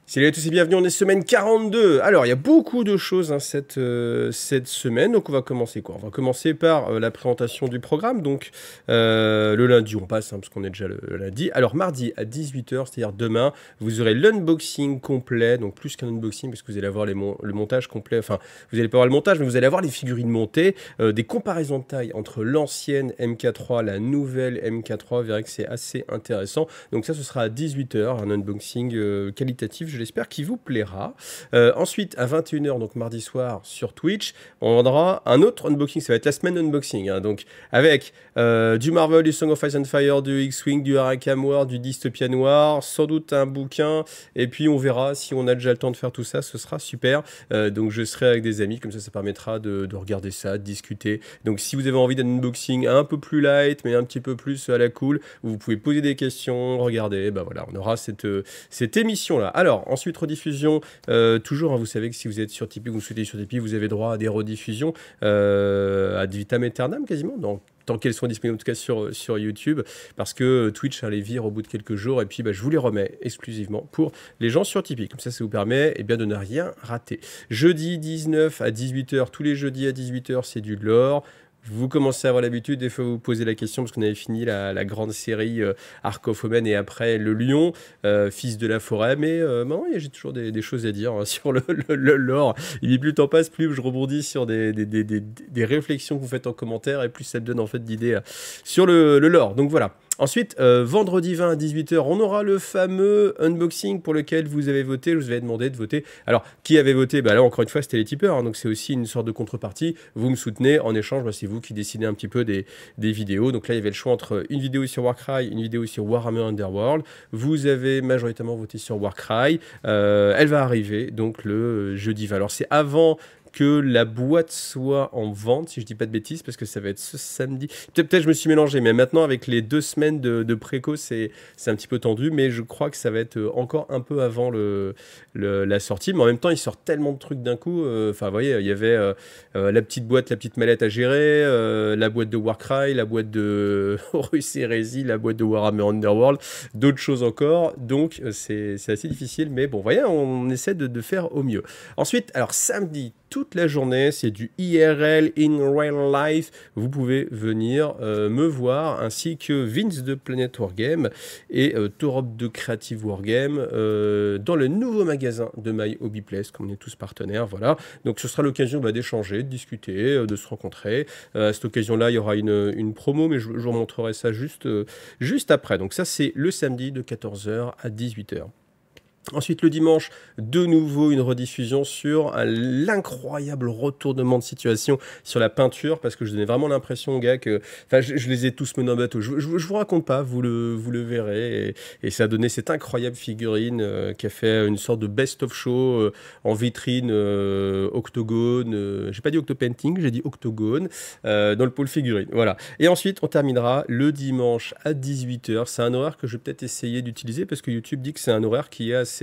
Salut à tous et bienvenue, on est semaine 42. Alors, il y a beaucoup de choses cette semaine, donc on va commencer quoi? On va commencer par la présentation du programme, donc le lundi on passe, parce qu'on est déjà le lundi. Alors, mardi à 18 h, c'est-à-dire demain, vous aurez l'unboxing complet, donc plus qu'un unboxing, parce que vous allez avoir le montage complet, enfin, vous n'allez pas avoir le montage, mais vous allez avoir les figurines montées, des comparaisons de taille entre l'ancienne MK3, la nouvelle MK3, vous verrez que c'est assez intéressant. Donc ça, ce sera à 18 h, un unboxing qualitatif, je l'espère, qui vous plaira. Ensuite, à 21 h, donc mardi soir, sur Twitch, on aura un autre unboxing. Ça va être la semaine unboxing, donc avec du Marvel, du Song of Ice and Fire, du X-Wing, du Arkham War, du Dystopia Noir, sans doute un bouquin, et puis on verra si on a déjà le temps de faire tout ça, ce sera super. Donc je serai avec des amis, comme ça permettra de regarder ça, de discuter. Donc si vous avez envie d'un unboxing un peu plus light, mais un petit peu plus à la cool, vous pouvez poser des questions, regarder, bah voilà, on aura cette émission-là. Alors, ensuite, rediffusion, toujours, vous savez que si vous êtes sur Tipeee, vous souhaitez sur Tipeee, vous avez droit à des rediffusions ad vitam aeternam quasiment, donc tant qu'elles sont disponibles en tout cas sur YouTube, parce que Twitch les vire au bout de quelques jours, et puis je vous les remets exclusivement pour les gens sur Tipeee. Comme ça vous permet de ne rien rater. Jeudi 19 à 18 h, tous les jeudis à 18 h, c'est du lore. Vous commencez à avoir l'habitude, des fois vous posez la question, parce qu'on avait fini la grande série Arcophomène et après le lion, fils de la forêt, mais maintenant j'ai toujours des choses à dire sur le lore. Plus le temps passe, plus je rebondis sur des réflexions que vous faites en commentaire, et plus ça me donne en fait d'idées sur le lore. Donc voilà. Ensuite, vendredi 20 à 18 h, on aura le fameux unboxing pour lequel vous avez voté. Je vous avais demandé de voter. Alors, qui avait voté? Là, encore une fois, c'était les tipeurs. Donc, c'est aussi une sorte de contrepartie. Vous me soutenez. En échange, c'est vous qui décidez un petit peu des vidéos. Donc là, il y avait le choix entre une vidéo sur Warcry, une vidéo sur Warhammer Underworld. Vous avez majoritairement voté sur Warcry. Elle va arriver, donc, le jeudi 20. Alors, c'est avant que la boîte soit en vente, si je dis pas de bêtises, parce que ça va être ce samedi. Peut-être je me suis mélangé, mais maintenant avec les 2 semaines de préco, c'est un petit peu tendu, mais je crois que ça va être encore un peu avant la sortie. Mais en même temps, ils sortent tellement de trucs d'un coup. Enfin, vous voyez, il y avait la petite boîte, la petite mallette à gérer, la boîte de Warcry, la boîte de Horus Heresy, la boîte de Warhammer Underworld, d'autres choses encore. Donc, c'est assez difficile, mais bon, vous voyez, on essaie de faire au mieux. Ensuite, alors samedi, toute la journée, c'est du IRL, in real life. Vous pouvez venir me voir, ainsi que Vince de Planet Wargame et Torop de Creative Wargame dans le nouveau magasin de My Hobby Place, comme on est tous partenaires. Voilà. Donc ce sera l'occasion d'échanger, de discuter, de se rencontrer. À cette occasion-là, il y aura une promo, mais je vous montrerai ça juste après. Donc ça, c'est le samedi de 14 h à 18 h. Ensuite, le dimanche, de nouveau une rediffusion sur l'incroyable retournement de situation sur la peinture, parce que je donnais vraiment l'impression, gars, que... Enfin, je les ai tous menés en bateau. Je vous raconte pas, vous le verrez. Et ça a donné cette incroyable figurine qui a fait une sorte de best-of show en vitrine octogone. J'ai pas dit octopainting, j'ai dit octogone, dans le pôle figurine. Voilà. Et ensuite, on terminera le dimanche à 18 h. C'est un horaire que je vais peut-être essayer d'utiliser, parce que YouTube dit que c'est un horaire qui est assez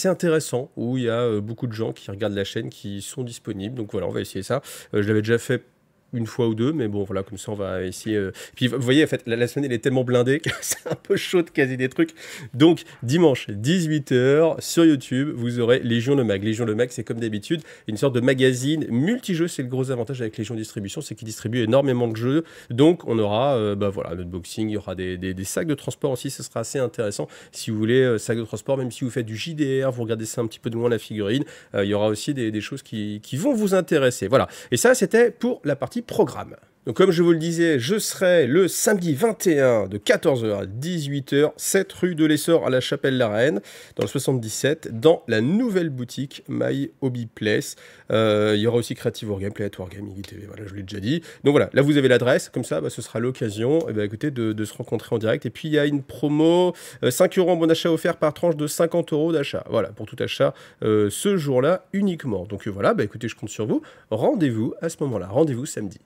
intéressant, où il y a beaucoup de gens qui regardent la chaîne, qui sont disponibles. Donc voilà, on va essayer ça. Je l'avais déjà fait une fois ou deux, mais bon, voilà, comme ça, on va essayer. Puis, vous voyez, en fait, la semaine, elle est tellement blindée que c'est un peu chaud de caser des trucs. Donc, dimanche, 18 h, sur YouTube, vous aurez Légion le Mag. Légion le Mag, c'est comme d'habitude, une sorte de magazine multijeux. C'est le gros avantage avec Légion Distribution, c'est qu'ils distribuent énormément de jeux. Donc, on aura, voilà, un unboxing, il y aura des sacs de transport aussi, ce sera assez intéressant. Si vous voulez, sacs de transport, même si vous faites du JDR, vous regardez ça un petit peu de loin, la figurine, il y aura aussi des choses qui vont vous intéresser. Voilà. Et ça, c'était pour la partie programme. Donc comme je vous le disais, je serai le samedi 21 de 14 h à 18 h, 7 rue de l'Essor à la Chapelle-la-Reine, dans le 77, dans la nouvelle boutique My Hobby Place. Il y aura aussi Creative Wargame, Planet Wargame, IGTV, voilà, je l'ai déjà dit. Donc voilà, là vous avez l'adresse, comme ça ce sera l'occasion écoutez, de se rencontrer en direct. Et puis il y a une promo, 5 € en bon d'achat offert par tranche de 50 € d'achat. Voilà, pour tout achat ce jour-là uniquement. Donc voilà, écoutez, je compte sur vous. Rendez-vous à ce moment-là, rendez-vous samedi.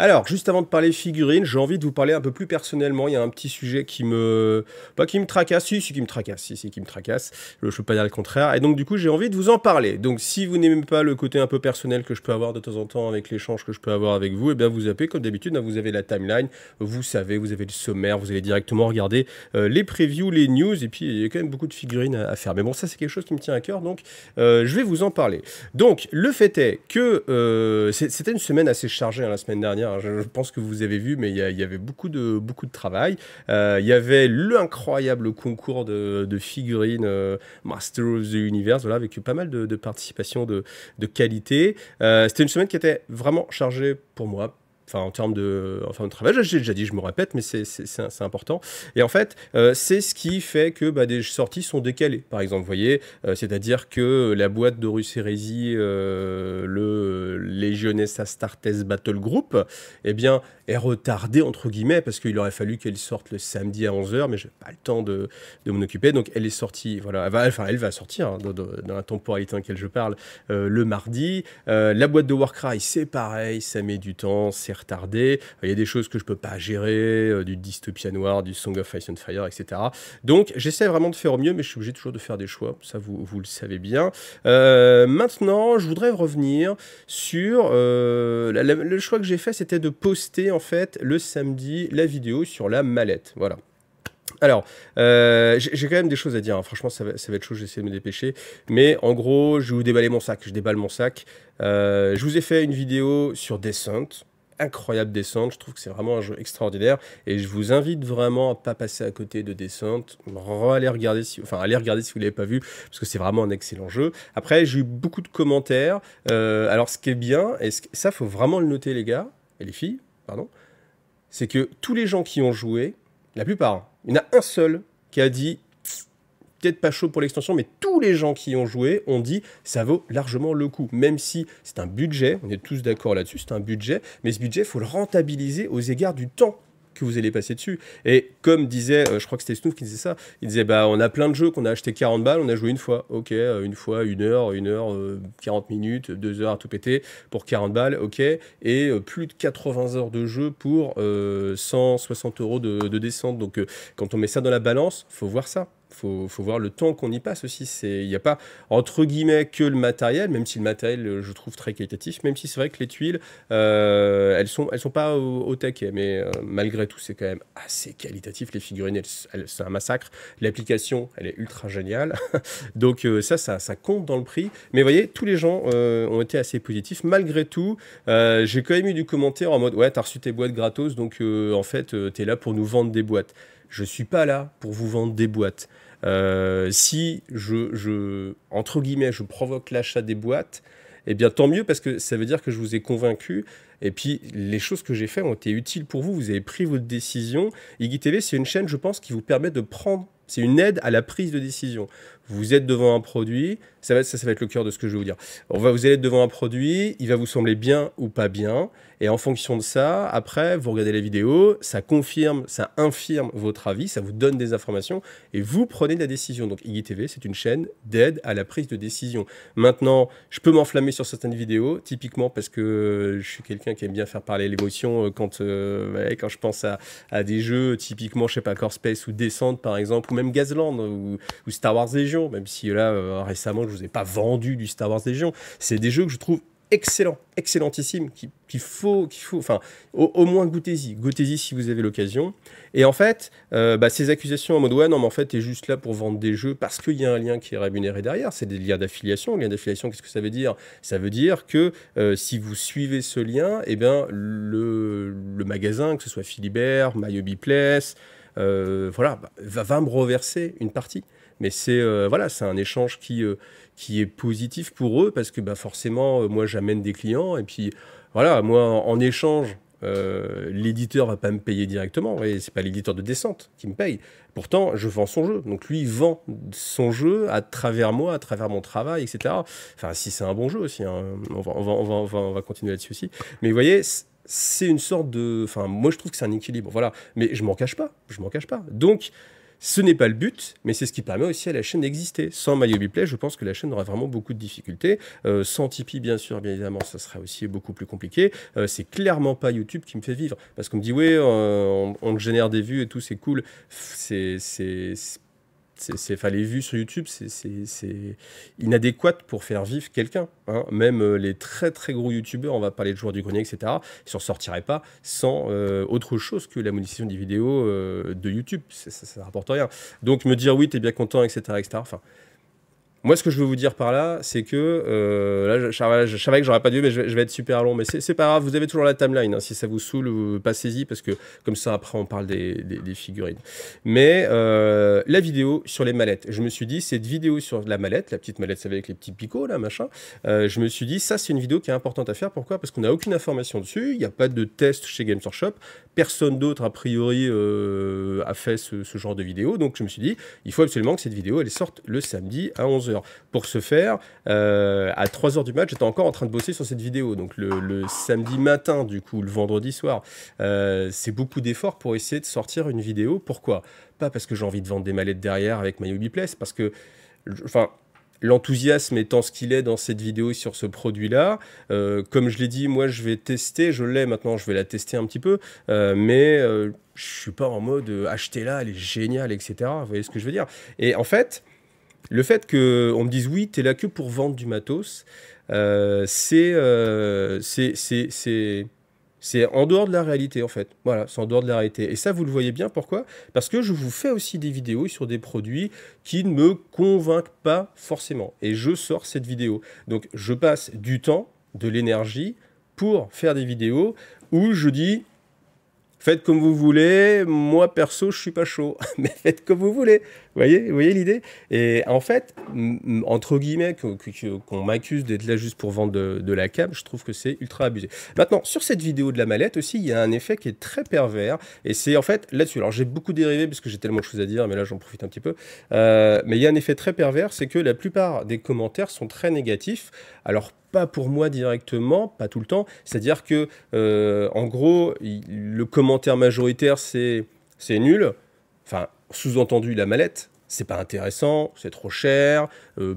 Alors, juste avant de parler figurines, j'ai envie de vous parler un peu plus personnellement. Il y a un petit sujet qui me... Pas qui me tracasse, si, qui me tracasse. Si, qui me tracasse. Je ne peux pas dire le contraire. Et donc, du coup, j'ai envie de vous en parler. Donc, si vous n'aimez pas le côté un peu personnel que je peux avoir de temps en temps avec l'échange que je peux avoir avec vous, eh bien, vous zappez comme d'habitude. Vous avez la timeline, vous savez, vous avez le sommaire, vous allez directement regarder les previews, les news. Et puis, il y a quand même beaucoup de figurines à faire. Mais bon, ça, c'est quelque chose qui me tient à cœur. Donc, je vais vous en parler. Donc, le fait est que c'était une semaine assez chargée la semaine dernière. Je pense que vous avez vu, mais il y avait beaucoup de travail. Il y avait l'incroyable concours de figurines Master of the Universe, voilà, avec pas mal de participation de qualité. C'était une semaine qui était vraiment chargée pour moi. Enfin, en termes de travail, j'ai déjà dit, je me répète, mais c'est important. Et en fait, c'est ce qui fait que des sorties sont décalées. Par exemple, vous voyez, c'est-à-dire que la boîte d'Horus Heresy, le Legionessa Astartes Battle Group, eh bien, est retardée, entre guillemets, parce qu'il aurait fallu qu'elle sorte le samedi à 11h, mais je n'ai pas le temps de m'en occuper. Donc, elle est sortie, voilà, elle va sortir hein, dans la temporalité dans laquelle je parle, le mardi. La boîte de Warcry, c'est pareil, ça met du temps, c'est retardé. Il y a des choses que je peux pas gérer, du Dystopia Noir, du Song of Ice and Fire, etc. Donc, j'essaie vraiment de faire au mieux, mais je suis obligé toujours de faire des choix. Ça, vous le savez bien. Maintenant, je voudrais revenir sur le choix que j'ai fait, c'était de poster en fait le samedi la vidéo sur la mallette. Voilà. Alors, j'ai quand même des choses à dire, hein. Franchement ça va être chaud, j'essaie de me dépêcher, mais en gros je vais vous déballer mon sac, je déballe mon sac. Je vous ai fait une vidéo sur Descent, incroyable Descent, je trouve que c'est vraiment un jeu extraordinaire, et je vous invite vraiment à pas passer à côté de Descent, allez regarder si vous ne l'avez pas vu, parce que c'est vraiment un excellent jeu. Après j'ai eu beaucoup de commentaires, alors ce qui est bien, et ça faut vraiment le noter les gars, et les filles, pardon, c'est que tous les gens qui ont joué, la plupart, il y en a un seul qui a dit peut-être pas chaud pour l'extension, mais tous les gens qui ont joué ont dit ça vaut largement le coup. Même si c'est un budget, on est tous d'accord là-dessus, c'est un budget, mais ce budget, il faut le rentabiliser aux égards du temps que vous allez passer dessus. Et comme disait, je crois que c'était Snoof qui disait ça, il disait on a plein de jeux qu'on a acheté 40 balles, on a joué une fois, ok, une fois, 1 heure, 40 minutes, 2 heures à tout péter pour 40 balles, ok, et plus de 80 heures de jeu pour 160 € de descente. Donc quand on met ça dans la balance, faut voir ça. Faut voir le temps qu'on y passe aussi. Il n'y a pas, entre guillemets, que le matériel, même si le matériel, je trouve très qualitatif, même si c'est vrai que les tuiles, elles sont pas au taquet, mais malgré tout, c'est quand même assez qualitatif. Les figurines, c'est un massacre. L'application, elle est ultra géniale. Donc ça compte dans le prix. Mais vous voyez, tous les gens ont été assez positifs. Malgré tout, j'ai quand même eu du commentaire en mode, ouais, t'as reçu tes boîtes gratos, donc en fait, t'es là pour nous vendre des boîtes. Je suis pas là pour vous vendre des boîtes. Si entre guillemets, je provoque l'achat des boîtes, eh bien tant mieux parce que ça veut dire que je vous ai convaincu. Et puis les choses que j'ai faites ont été utiles pour vous. Vous avez pris votre décision. Iggy TV, c'est une chaîne, je pense, qui vous permet de prendre. C'est une aide à la prise de décision. Vous êtes devant un produit, ça va être le cœur de ce que je vais vous dire. Vous allez être devant un produit, il va vous sembler bien ou pas bien, et en fonction de ça, après, vous regardez la vidéo, ça confirme, ça infirme votre avis, ça vous donne des informations, et vous prenez la décision. Donc Iggy TV, c'est une chaîne d'aide à la prise de décision. Maintenant, je peux m'enflammer sur certaines vidéos, typiquement parce que je suis quelqu'un qui aime bien faire parler l'émotion quand je pense à des jeux, typiquement, je sais pas, Core Space ou Descent par exemple, ou même Gazland ou Star Wars Legion, même si là, récemment, je vous ai pas vendu du Star Wars Legion. C'est des jeux que je trouve excellentissimes, qu'il faut, enfin, au moins goûtez-y si vous avez l'occasion. Et en fait, ces accusations en mode ouais, non, mais en fait, t'es juste là pour vendre des jeux parce qu'il y a un lien qui est rémunéré derrière, c'est des liens d'affiliation. Lien d'affiliation, qu'est-ce que ça veut dire? Ça veut dire que si vous suivez ce lien, eh bien, le magasin, que ce soit Philibert, My Hobby Place, voilà, va me reverser une partie. Mais c'est un échange qui est positif pour eux parce que forcément, moi, j'amène des clients et puis voilà, moi, en échange, l'éditeur va pas me payer directement. Et c'est pas l'éditeur de Descente qui me paye. Pourtant, je vends son jeu. Donc lui, il vend son jeu à travers moi, à travers mon travail, etc. Enfin, si c'est un bon jeu aussi, hein, on va continuer là-dessus aussi. Mais vous voyez, c'est une sorte de... Enfin, moi, je trouve que c'est un équilibre. Voilà. Mais je m'en cache pas. Donc, Ce n'est pas le but, mais c'est ce qui permet aussi à la chaîne d'exister. Sans MyHobbyPlay, je pense que la chaîne aurait vraiment beaucoup de difficultés. Sans Tipeee, bien sûr, bien évidemment, ça serait aussi beaucoup plus compliqué. C'est clairement pas YouTube qui me fait vivre. Parce qu'on me dit, ouais, on génère des vues et tout, c'est cool. Enfin, les vues sur YouTube, c'est inadéquat pour faire vivre quelqu'un. Hein. Même les très très gros YouTubeurs, on va parler de joueurs du grenier, etc., ils ne s'en sortiraient pas sans autre chose que la monétisation des vidéos de YouTube. Ça ne rapporte rien. Donc me dire oui, t'es bien content, etc., etc. Enfin, moi, ce que je veux vous dire par là, c'est que là, je savais que j'aurais pas dû, mais je vais être super long. Mais c'est pas grave, vous avez toujours la timeline. Hein, si ça vous saoule, passez-y, parce que comme ça, après, on parle des figurines. Mais la vidéo sur les mallettes, je me suis dit, cette vidéo sur la mallette, la petite mallette, ça va avec les petits picots, là, machin, je me suis dit, ça, c'est une vidéo qui est importante à faire. Pourquoi? Parce qu'on n'a aucune information dessus, il n'y a pas de test chez Games Workshop, personne d'autre, a priori, a fait ce genre de vidéo. Donc, je me suis dit, il faut absolument que cette vidéo, elle sorte le samedi à 11h. Pour ce faire, à 3h du match, j'étais encore en train de bosser sur cette vidéo. Donc le samedi matin, du coup, le vendredi soir, c'est beaucoup d'efforts pour essayer de sortir une vidéo. Pourquoi? Pas parce que j'ai envie de vendre des mallettes derrière avec MyHobbyPlay, c'est parce que, enfin, l'enthousiasme étant ce qu'il est dans cette vidéo sur ce produit-là, comme je l'ai dit, moi je vais tester, je l'ai maintenant, je vais la tester un petit peu, mais je suis pas en mode achetez-la, elle est géniale, etc. Vous voyez ce que je veux dire? Et en fait, le fait qu'on me dise oui, t'es là que pour vendre du matos, c'est en dehors de la réalité en fait. Voilà, c'est en dehors de la réalité. Et ça, vous le voyez bien. Pourquoi? Parce que je vous fais aussi des vidéos sur des produits qui ne me convainquent pas forcément. Et je sors cette vidéo. Donc, je passe du temps, de l'énergie pour faire des vidéos où je dis... Faites comme vous voulez, moi perso je suis pas chaud, mais faites comme vous voulez, vous voyez l'idée? Et en fait, entre guillemets, qu'on m'accuse d'être là juste pour vendre de la cam, je trouve que c'est ultra abusé. Maintenant, sur cette vidéo de la mallette aussi, il y a un effet qui est très pervers, et c'est en fait là-dessus, alors j'ai beaucoup dérivé parce que j'ai tellement de choses à dire, mais là j'en profite un petit peu, mais il y a un effet très pervers, c'est que la plupart des commentaires sont très négatifs, alors pas pour moi directement, pas tout le temps. C'est-à-dire que, en gros, le commentaire majoritaire, c'est nul. Enfin, sous-entendu, la mallette, c'est pas intéressant, c'est trop cher,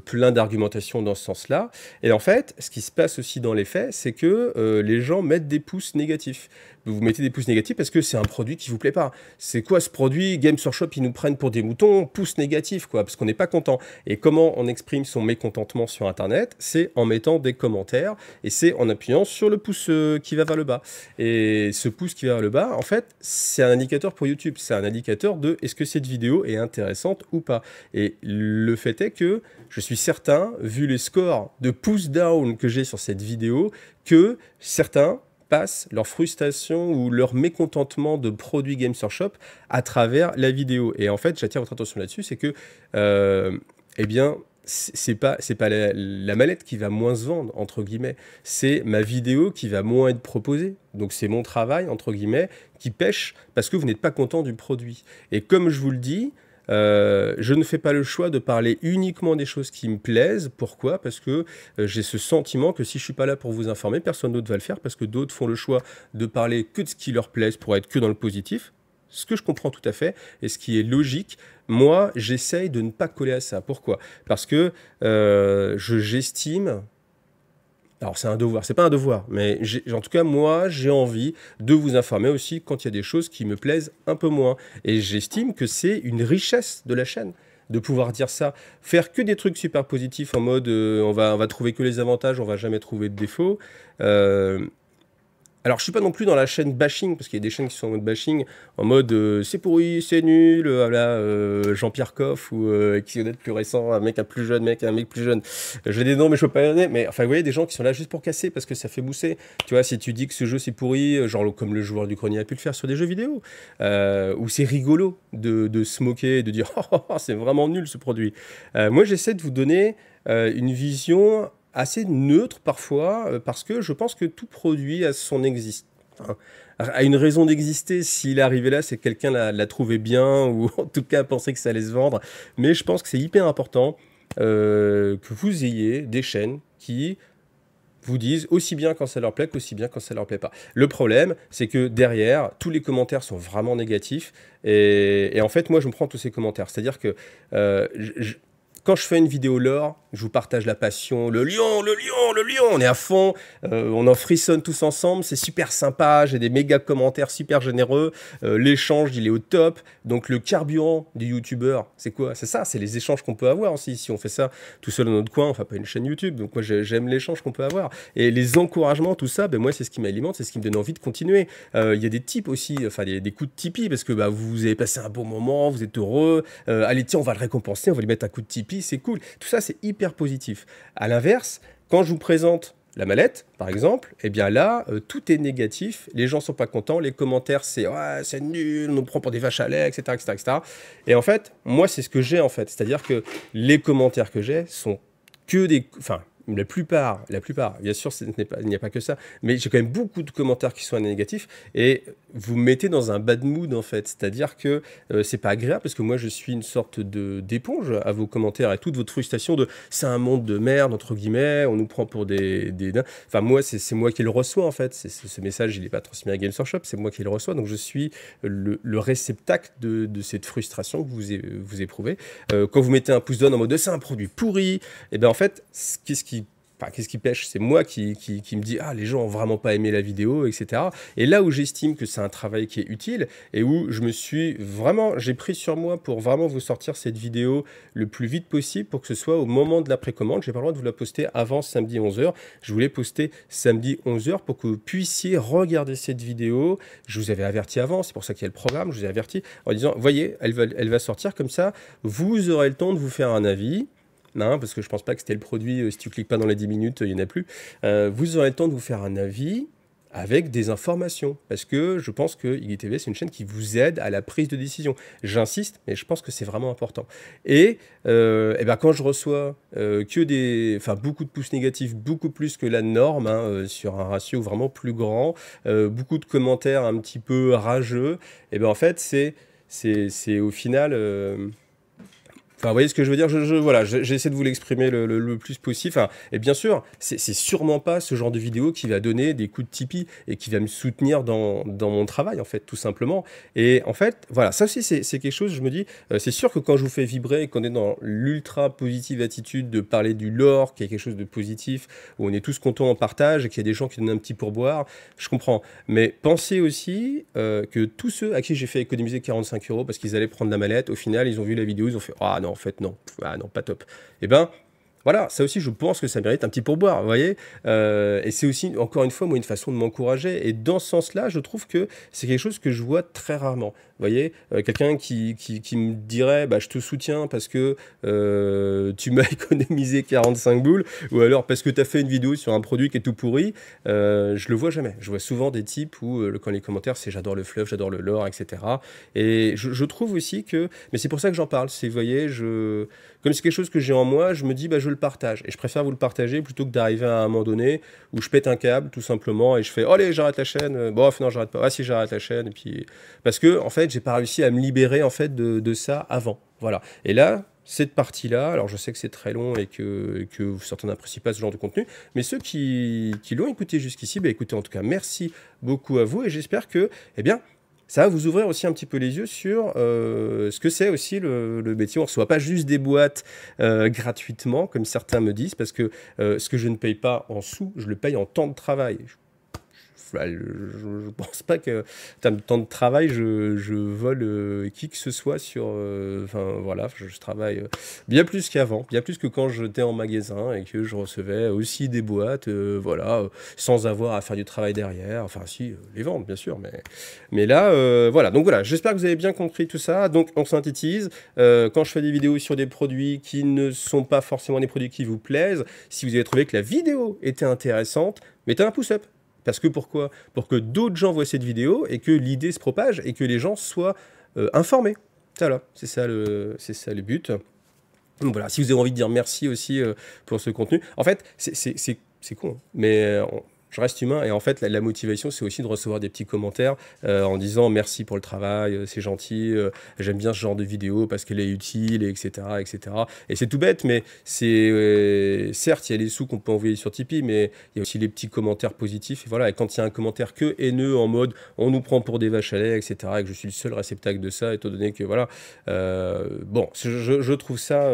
plein d'argumentation dans ce sens-là. Et en fait, ce qui se passe aussi dans les faits, c'est que les gens mettent des pouces négatifs. Vous mettez des pouces négatifs parce que c'est un produit qui vous plaît pas. C'est quoi ce produit? Games Workshop, ils nous prennent pour des moutons, pouces négatifs, quoi, parce qu'on n'est pas content. Et comment on exprime son mécontentement sur Internet? C'est en mettant des commentaires et c'est en appuyant sur le pouce qui va vers le bas. Et ce pouce qui va vers le bas, en fait, c'est un indicateur pour YouTube. C'est un indicateur de est-ce que cette vidéo est intéressante ou pas. Et le fait est que je suis certain, vu les scores de pouces down que j'ai sur cette vidéo, que certains passent leur frustration ou leur mécontentement de produits Games Workshop à travers la vidéo. Et en fait, j'attire votre attention là-dessus, c'est que, eh bien, c'est pas la mallette qui va moins se vendre, entre guillemets. C'est ma vidéo qui va moins être proposée. Donc c'est mon travail, entre guillemets, qui pêche parce que vous n'êtes pas content du produit. Et comme je vous le dis, je ne fais pas le choix de parler uniquement des choses qui me plaisent. Pourquoi? Parce que j'ai ce sentiment que si je suis pas là pour vous informer, personne d'autre va le faire, parce que d'autres font le choix de parler que de ce qui leur plaise pour être que dans le positif. Ce que je comprends tout à fait, et ce qui est logique. Moi, j'essaye de ne pas coller à ça. Pourquoi? Parce que j'estime... Alors c'est un devoir, c'est pas un devoir, mais en tout cas moi j'ai envie de vous informer aussi quand il y a des choses qui me plaisent un peu moins. Et j'estime que c'est une richesse de la chaîne de pouvoir dire ça. Faire que des trucs super positifs en mode on va trouver que les avantages, on va jamais trouver de défauts. Alors, je suis pas non plus dans la chaîne bashing, parce qu'il y a des chaînes qui sont en mode bashing, en mode c'est pourri, c'est nul, voilà, Jean-Pierre Coff, ou qui est plus récent, un mec plus jeune, un mec plus jeune. J'ai des noms, mais je peux pas les donner. Mais enfin, vous voyez, des gens qui sont là juste pour casser, parce que ça fait mousser. Tu vois, si tu dis que ce jeu c'est pourri, genre comme le joueur du grenier a pu le faire sur des jeux vidéo, où c'est rigolo de se moquer, de dire oh, c'est vraiment nul ce produit. Moi, j'essaie de vous donner une vision assez neutre parfois, parce que je pense que tout produit a son existence. Enfin, a une raison d'exister. S'il est arrivé là, c'est que quelqu'un l'a trouvé bien, ou en tout cas pensait que ça allait se vendre. Mais je pense que c'est hyper important que vous ayez des chaînes qui vous disent aussi bien quand ça leur plaît qu'aussi bien quand ça leur plaît pas. Le problème, c'est que derrière, tous les commentaires sont vraiment négatifs. Et en fait, moi, je me prends tous ces commentaires. C'est-à-dire que quand je fais une vidéo lore, je vous partage la passion, le lion, le lion, le lion, on est à fond, on en frissonne tous ensemble, c'est super sympa, j'ai des méga commentaires super généreux, l'échange il est au top, donc le carburant des youtubeurs, c'est quoi? C'est ça, c'est les échanges qu'on peut avoir aussi, si on fait ça tout seul dans notre coin, on fait pas une chaîne YouTube, donc moi j'aime l'échange qu'on peut avoir, et les encouragements, tout ça, ben moi c'est ce qui m'alimente, c'est ce qui me donne envie de continuer. Il y a des types aussi, enfin des coups de Tipeee, parce que bah, vous avez passé un bon moment, vous êtes heureux, allez tiens on va le récompenser, on va lui mettre un coup de Tipeee, c'est cool. Tout ça, c'est hyper positif. À l'inverse, quand je vous présente la mallette, par exemple, eh bien là, tout est négatif. Les gens sont pas contents. Les commentaires, c'est ouais, c'est nul, on nous prend pour des vaches à lait, etc., etc., etc. Et en fait, moi, c'est ce que j'ai en fait. C'est-à-dire que les commentaires que j'ai sont que des, enfin, la plupart, bien sûr, il n'y a pas que ça, mais j'ai quand même beaucoup de commentaires qui sont négatifs et vous me mettez dans un bad mood en fait, c'est-à-dire que c'est pas agréable parce que moi je suis une sorte d'éponge à vos commentaires et toute votre frustration de c'est un monde de merde entre guillemets, on nous prend pour des enfin moi c'est moi qui le reçois en fait, ce message il n'est pas transmis à Games Workshop, c'est moi qui le reçois donc je suis le réceptacle de cette frustration que vous éprouvez. Quand vous mettez un pouce down en mode c'est un produit pourri, et bien en fait qu'est-ce qui pêche? C'est moi qui me dis ah les gens ont vraiment pas aimé la vidéo, etc. Et là où j'estime que c'est un travail qui est utile et où je me suis vraiment, j'ai pris sur moi pour vraiment vous sortir cette vidéo le plus vite possible pour que ce soit au moment de la précommande. J'ai pas le droit de vous la poster avant samedi 11h. Je voulais poster samedi 11h pour que vous puissiez regarder cette vidéo. Je vous avais averti avant, c'est pour ça qu'il y a le programme, je vous ai averti en disant voyez, elle va sortir comme ça, vous aurez le temps de vous faire un avis. Non, parce que je pense pas que c'était le produit, si tu cliques pas dans les 10 minutes, il n'y en a plus. Vous aurez le temps de vous faire un avis avec des informations, parce que je pense que IGTV, c'est une chaîne qui vous aide à la prise de décision. J'insiste, mais je pense que c'est vraiment important. Et, ben, quand je reçois beaucoup de pouces négatifs, beaucoup plus que la norme, hein, sur un ratio vraiment plus grand, beaucoup de commentaires un petit peu rageux, et ben en fait, c'est au final... Enfin, vous voyez ce que je veux dire, voilà, j'essaie de vous l'exprimer le plus possible. Enfin, et bien sûr, c'est sûrement pas ce genre de vidéo qui va donner des coups de Tipeee et qui va me soutenir dans mon travail, en fait, tout simplement. Et en fait, voilà, ça aussi, c'est quelque chose, je me dis, c'est sûr que quand je vous fais vibrer, qu'on est dans l'ultra positive attitude de parler du lore, qui est quelque chose de positif, où on est tous contents en partage et qu'il y a des gens qui donnent un petit pourboire, je comprends. Mais pensez aussi que tous ceux à qui j'ai fait économiser 45 € parce qu'ils allaient prendre la mallette, au final, ils ont vu la vidéo, ils ont fait « Ah non, en fait, non. Ah non, pas top. » Eh ben, voilà, ça aussi, je pense que ça mérite un petit pourboire, vous voyez. Et c'est aussi, encore une fois, moi, une façon de m'encourager. Et dans ce sens-là, je trouve que c'est quelque chose que je vois très rarement. Vous voyez, quelqu'un qui me dirait bah, « je te soutiens parce que tu m'as économisé 45 boules » ou alors « parce que tu as fait une vidéo sur un produit qui est tout pourri », je le vois jamais. Je vois souvent des types où, quand les commentaires, c'est « j'adore le fluff, j'adore le lore », etc. Et je trouve aussi que... Mais c'est pour ça que j'en parle. Vous voyez, comme c'est quelque chose que j'ai en moi, je me dis bah, je le partage. Et je préfère vous le partager plutôt que d'arriver à un moment donné où je pète un câble, tout simplement, et je fais « allez, j'arrête la chaîne. Bon, non, j'arrête pas. Ah si, j'arrête la chaîne. » Et puis... Parce que, en fait, j'ai pas réussi à me libérer en fait de ça avant. Voilà. Et là, cette partie-là, alors je sais que c'est très long et que certains n'apprécient pas ce genre de contenu, mais ceux qui l'ont écouté jusqu'ici, bah écoutez, en tout cas, merci beaucoup à vous et j'espère que, eh bien, ça va vous ouvrir aussi un petit peu les yeux sur ce que c'est aussi le métier. On ne reçoit pas juste des boîtes gratuitement, comme certains me disent, parce que ce que je ne paye pas en sous, je le paye en temps de travail. Je pense pas que en termes de temps de travail, je vole qui que ce soit sur... Enfin, voilà, je travaille bien plus qu'avant, bien plus que quand j'étais en magasin et que je recevais aussi des boîtes, voilà, sans avoir à faire du travail derrière. Enfin, si, les vendre, bien sûr, mais là, voilà. Donc voilà, j'espère que vous avez bien compris tout ça. Donc, on synthétise. Quand je fais des vidéos sur des produits qui ne sont pas forcément des produits qui vous plaisent, si vous avez trouvé que la vidéo était intéressante, mettez un pouce up. Parce que pourquoi? Pour que d'autres gens voient cette vidéo et que l'idée se propage et que les gens soient informés. Voilà, c'est ça le but. Donc voilà, si vous avez envie de dire merci aussi pour ce contenu. En fait, c'est con, mais je reste humain. Et en fait, la motivation, c'est aussi de recevoir des petits commentaires en disant merci pour le travail, c'est gentil, j'aime bien ce genre de vidéo parce qu'elle est utile, et etc., etc. Et c'est tout bête, mais c'est certes, il y a les sous qu'on peut envoyer sur Tipeee, mais il y a aussi les petits commentaires positifs. Et voilà, et quand il y a un commentaire que haineux en mode on nous prend pour des vaches à lait, etc., et que je suis le seul réceptacle de ça, étant donné que voilà, bon, je trouve ça,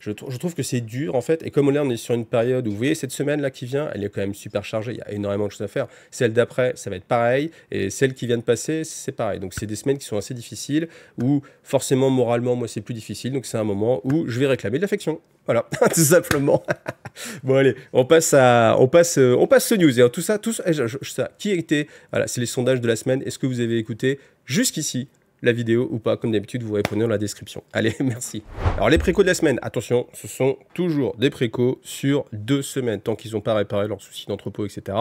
je trouve que c'est dur en fait. Et comme là, on est sur une période où vous voyez cette semaine là qui vient, elle est quand même super chargée. Il y a énormément de choses à faire. Celle d'après, ça va être pareil, et celle qui vient de passer, c'est pareil. Donc c'est des semaines qui sont assez difficiles, où forcément moralement, moi, c'est plus difficile. Donc c'est un moment où je vais réclamer de l'affection. Voilà, tout simplement. Bon allez, on passe ce news. Et tout ça, qui a été, voilà, c'est les sondages de la semaine. Est-ce que vous avez écouté jusqu'ici la vidéo ou pas? Comme d'habitude, vous répondez dans la description. Allez, merci. Alors les précos de la semaine, attention, ce sont toujours des précos sur 2 semaines. Tant qu'ils n'ont pas réparé leurs soucis d'entrepôt, etc.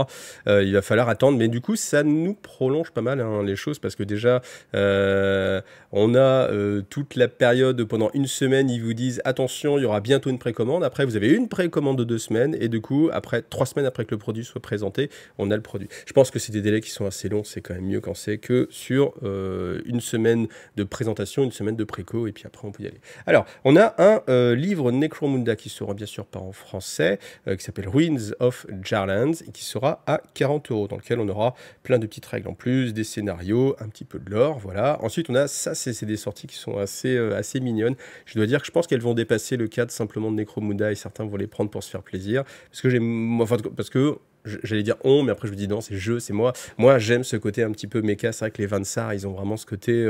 Il va falloir attendre. Mais du coup, ça nous prolonge pas mal hein, les choses parce que déjà, on a toute la période pendant 1 semaine, ils vous disent attention, il y aura bientôt une précommande. Après, vous avez une précommande de 2 semaines et du coup, après 3 semaines après que le produit soit présenté, on a le produit. Je pense que c'est des délais qui sont assez longs. C'est quand même mieux quand c'est que sur 1 semaine de présentation, 1 semaine de préco, et puis après on peut y aller. Alors, on a un livre Necromunda qui sera bien sûr pas en français, qui s'appelle Ruins of Jarlands, et qui sera à 40 €, dans lequel on aura plein de petites règles en plus, des scénarios, un petit peu de lore, voilà. Ensuite, on a ça, c'est des sorties qui sont assez mignonnes. Je dois dire que je pense qu'elles vont dépasser le cadre simplement de Necromunda, et certains vont les prendre pour se faire plaisir, parce que parce que j'allais dire on, mais après je me dis non, c'est moi. Moi, j'aime ce côté un petit peu méca. C'est vrai que les Vansar, ils ont vraiment ce côté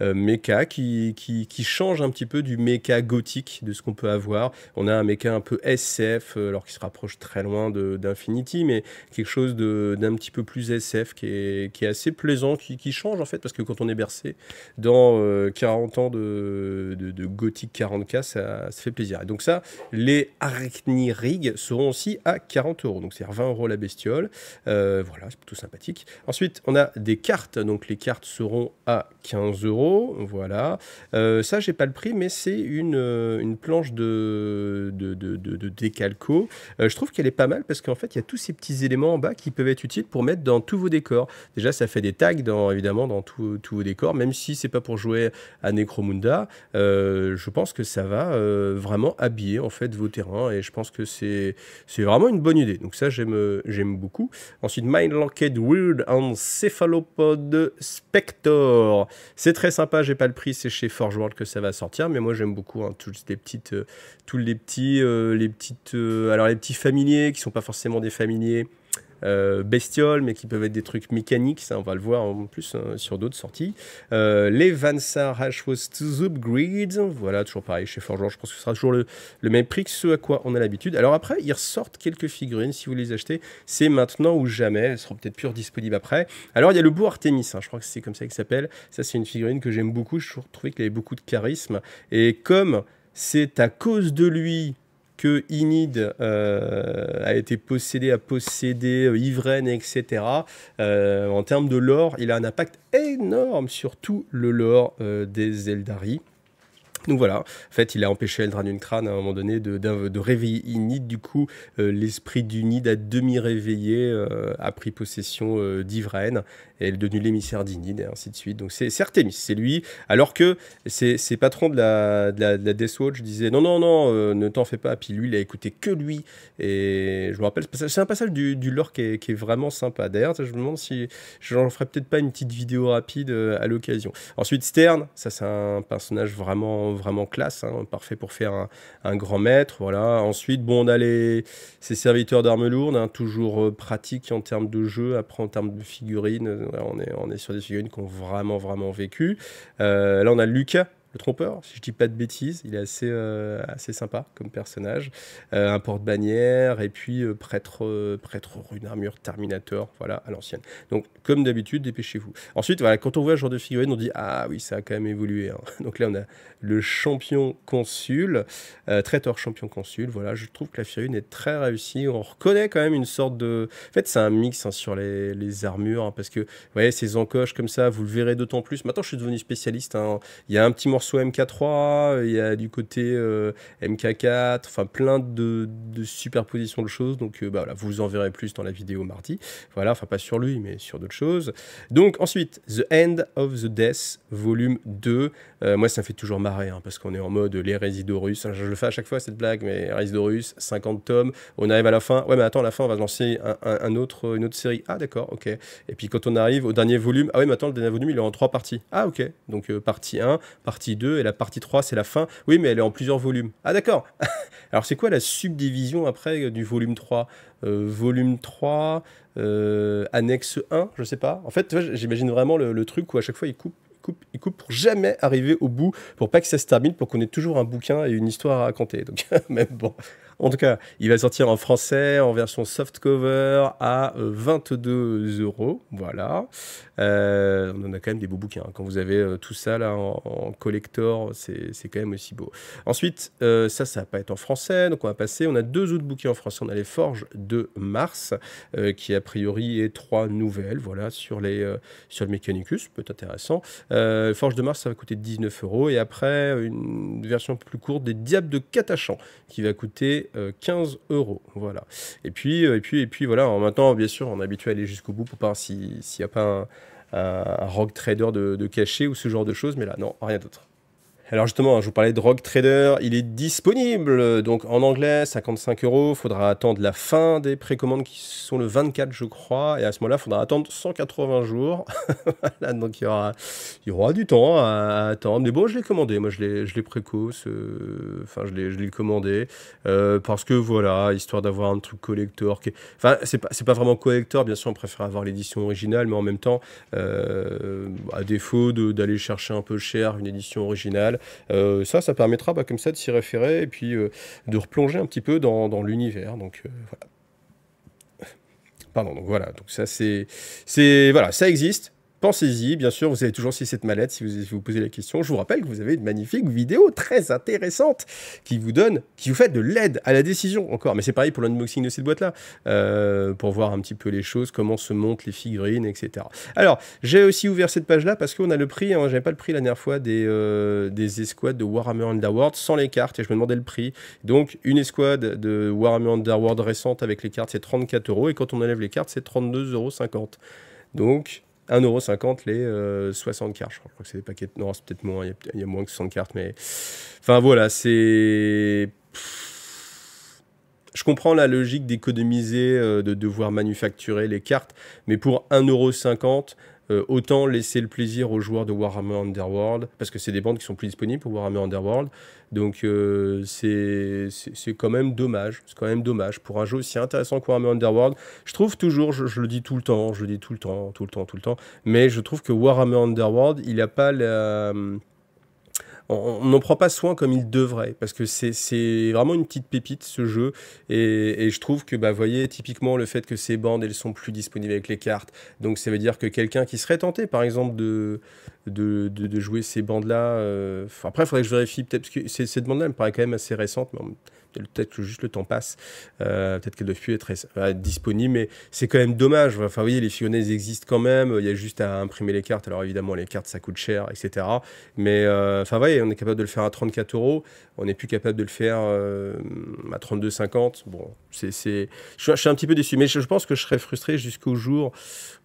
méca qui change un petit peu du méca gothique de ce qu'on peut avoir. On a un méca un peu SF, alors qu'il se rapproche très loin d'Infinity, mais quelque chose d'un petit peu plus SF qui est assez plaisant, qui change en fait, parce que quand on est bercé dans 40 ans de gothique 40K, ça fait plaisir. Et donc ça, les Arachnirig seront aussi à 40 €. Donc c'est 20 € la bestiole, voilà, c'est plutôt sympathique. Ensuite, on a des cartes, donc les cartes seront à 15 €, voilà. Ça, j'ai pas le prix, mais c'est une planche de décalco. Je trouve qu'elle est pas mal parce qu'en fait, il y a tous ces petits éléments en bas qui peuvent être utiles pour mettre dans tous vos décors. Déjà, ça fait des tags, évidemment, dans tous vos décors, même si c'est pas pour jouer à Necromunda. Je pense que ça va vraiment habiller en fait vos terrains, et je pense que c'est vraiment une bonne idée. Donc ça, j'aime beaucoup. Ensuite, Mind-Locked Weird Cephalopod Spector. C'est très sympa, j'ai pas le prix, c'est chez Forge World que ça va sortir, mais moi j'aime beaucoup hein, tous les petits alors les petits familiers qui sont pas forcément des familiers bestioles, mais qui peuvent être des trucs mécaniques, ça on va le voir en plus sur d'autres sorties. Les Vansar Hashwas Upgrades, voilà, toujours pareil chez Forge World, je pense que ce sera toujours le même prix que ce à quoi on a l'habitude. Alors après, ils ressortent quelques figurines, si vous les achetez, c'est maintenant ou jamais, elles seront peut-être plus disponibles après. Alors il y a le beau Artemis, hein, je crois que c'est comme ça qu'il s'appelle, ça c'est une figurine que j'aime beaucoup, je trouvais qu'il avait beaucoup de charisme, et comme c'est à cause de lui que Enid a été possédé Ivren, etc. En termes de lore, il a un impact énorme sur tout le lore des Eldari. Donc voilà, en fait, il a empêché Eldrad Uncran à un moment donné de réveiller Enid. Du coup, l'esprit d'Enid a demi-réveillé, a pris possession d'Ivren, et elle est devenue l'émissaire d'Enid, et ainsi de suite. Donc c'est Artemis, c'est lui. Alors que ses patrons de la Deathwatch disaient non, ne t'en fais pas. Puis lui, il a écouté que lui. Et je me rappelle, c'est un passage du lore qui est vraiment sympa. D'ailleurs, je me demande si j'en ferai peut-être pas une petite vidéo rapide à l'occasion. Ensuite, Stern, ça c'est un personnage vraiment classe, hein, parfait pour faire un grand maître, voilà. Ensuite, bon, on a ces serviteurs d'armes lourdes, hein, toujours pratiques en termes de jeu. Après, en termes de figurines, on est sur des figurines qui ont vraiment vécu. Là, on a Lucas, le trompeur, si je dis pas de bêtises, il est assez sympa comme personnage. Un porte-bannière, et puis prêtre rune armure Terminator, voilà, à l'ancienne. Donc, comme d'habitude, dépêchez-vous. Ensuite, voilà, quand on voit ce genre de figurine, on dit ah oui, ça a quand même évolué. Hein. Donc là, on a le champion consul, traiteur champion consul. Voilà, je trouve que la figurine est très réussie. On reconnaît quand même une sorte de. En fait, c'est un mix hein, sur les armures, hein, parce que vous voyez ces encoches comme ça, vous le verrez d'autant plus. Maintenant, je suis devenu spécialiste. Hein. Il y a un petit morceau morceau MK3, il y a du côté MK4, enfin plein de superpositions de choses. Donc bah, voilà, vous en verrez plus dans la vidéo mardi. Voilà, enfin pas sur lui, mais sur d'autres choses. Donc ensuite, The End of the Death, volume 2. Moi, ça me fait toujours marrer, hein, parce qu'on est en mode les Résidorus. Je le fais à chaque fois, cette blague, mais Résidorus, 50 tomes. On arrive à la fin. Ouais, mais attends, à la fin, on va lancer une autre série. Ah, d'accord, ok. Et puis quand on arrive au dernier volume, ah oui, mais attends, le dernier volume, il est en 3 parties. Ah, ok. Donc partie 1, partie 2, et la partie 3, c'est la fin. Oui, mais elle est en plusieurs volumes. Ah, d'accord. Alors, c'est quoi la subdivision après du volume 3 volume 3, annexe 1, je sais pas. En fait, tu vois, j'imagine vraiment le truc où à chaque fois, il coupe pour jamais arriver au bout, pour pas que ça se termine, pour qu'on ait toujours un bouquin et une histoire à raconter. Donc, même bon. En tout cas, il va sortir en français, en version softcover, à 22 €. Voilà. On en a quand même des beaux bouquins. Quand vous avez tout ça là en collector, c'est quand même aussi beau. Ensuite, ça va pas être en français, donc on va passer. On a 2 autres bouquins en français. On a les Forges de Mars, qui a priori est 3 nouvelles, voilà, sur le Mechanicus, peut être intéressant. Forges de Mars, ça va coûter 19 €. Et après, une version plus courte des Diables de Catachan, qui va coûter 15 €. Voilà. Et puis voilà. Maintenant, bien sûr, on est habitué à aller jusqu'au bout pour voir s'il n'y a pas un rogue trader de cachet ou ce genre de choses. Mais là, non, rien d'autre. Alors justement, je vous parlais de Rogue Trader, il est disponible, donc en anglais, 55 €, il faudra attendre la fin des précommandes qui sont le 24, je crois, et à ce moment-là, il faudra attendre 180 jours, voilà, donc il y aura du temps à attendre, mais bon, je l'ai commandé, moi je l'ai précoce, enfin je l'ai commandé, parce que voilà, histoire d'avoir un truc collector, enfin c'est pas vraiment collector, bien sûr, on préfère avoir l'édition originale, mais en même temps, à défaut d'aller chercher un peu cher une édition originale, ça permettra comme ça de s'y référer et puis de replonger un petit peu dans l'univers. Donc voilà. Pardon, donc voilà. Donc ça voilà, ça existe. Pensez-y, bien sûr, vous avez toujours cette mallette si vous posez la question. Je vous rappelle que vous avez une magnifique vidéo très intéressante qui vous fait de l'aide à la décision encore. Mais c'est pareil pour l'unboxing de cette boîte-là, pour voir un petit peu les choses, comment se montent les figurines, etc. Alors, j'ai aussi ouvert cette page-là parce qu'on a le prix, hein, j'avais pas le prix la dernière fois, des escouades de Warhammer Underworld sans les cartes, et je me demandais le prix. Donc, une escouade de Warhammer Underworld récente avec les cartes, c'est 34 €, et quand on enlève les cartes, c'est 32,50 €. Donc 1,50 € les 60 cartes. Je crois que c'est des paquets. Non, c'est peut-être moins. Il y a moins que 60 cartes. Mais enfin, voilà. Je comprends la logique d'économiser, de devoir manufacturer les cartes. Mais pour 1,50 €, autant laisser le plaisir aux joueurs de Warhammer Underworld. Parce que c'est des bandes qui sont plus disponibles pour Warhammer Underworld. Donc c'est quand même dommage. C'est quand même dommage. Pour un jeu aussi intéressant que Warhammer Underworld, je trouve toujours, je le dis tout le temps, mais je trouve que Warhammer Underworld, il n'a pas la... On n'en prend pas soin comme il devrait, parce que c'est vraiment une petite pépite, ce jeu, et je trouve que, vous voyez, typiquement, le fait que ces bandes, elles sont plus disponibles avec les cartes, donc ça veut dire que quelqu'un qui serait tenté, par exemple, de jouer ces bandes-là, après, il faudrait que je vérifie, peut-être, parce que cette bande-là, elle me paraît quand même assez récente, mais peut-être que juste le temps passe, peut-être qu'elle ne doit plus être disponible, mais c'est quand même dommage. Enfin, vous voyez, les figurines existent quand même, il y a juste à imprimer les cartes. Alors évidemment, les cartes, ça coûte cher, etc. Mais enfin, vous voyez, on est capable de le faire à 34 €, on n'est plus capable de le faire à 32,50 €. Bon, je suis un petit peu déçu, mais je pense que je serai frustré jusqu'au jour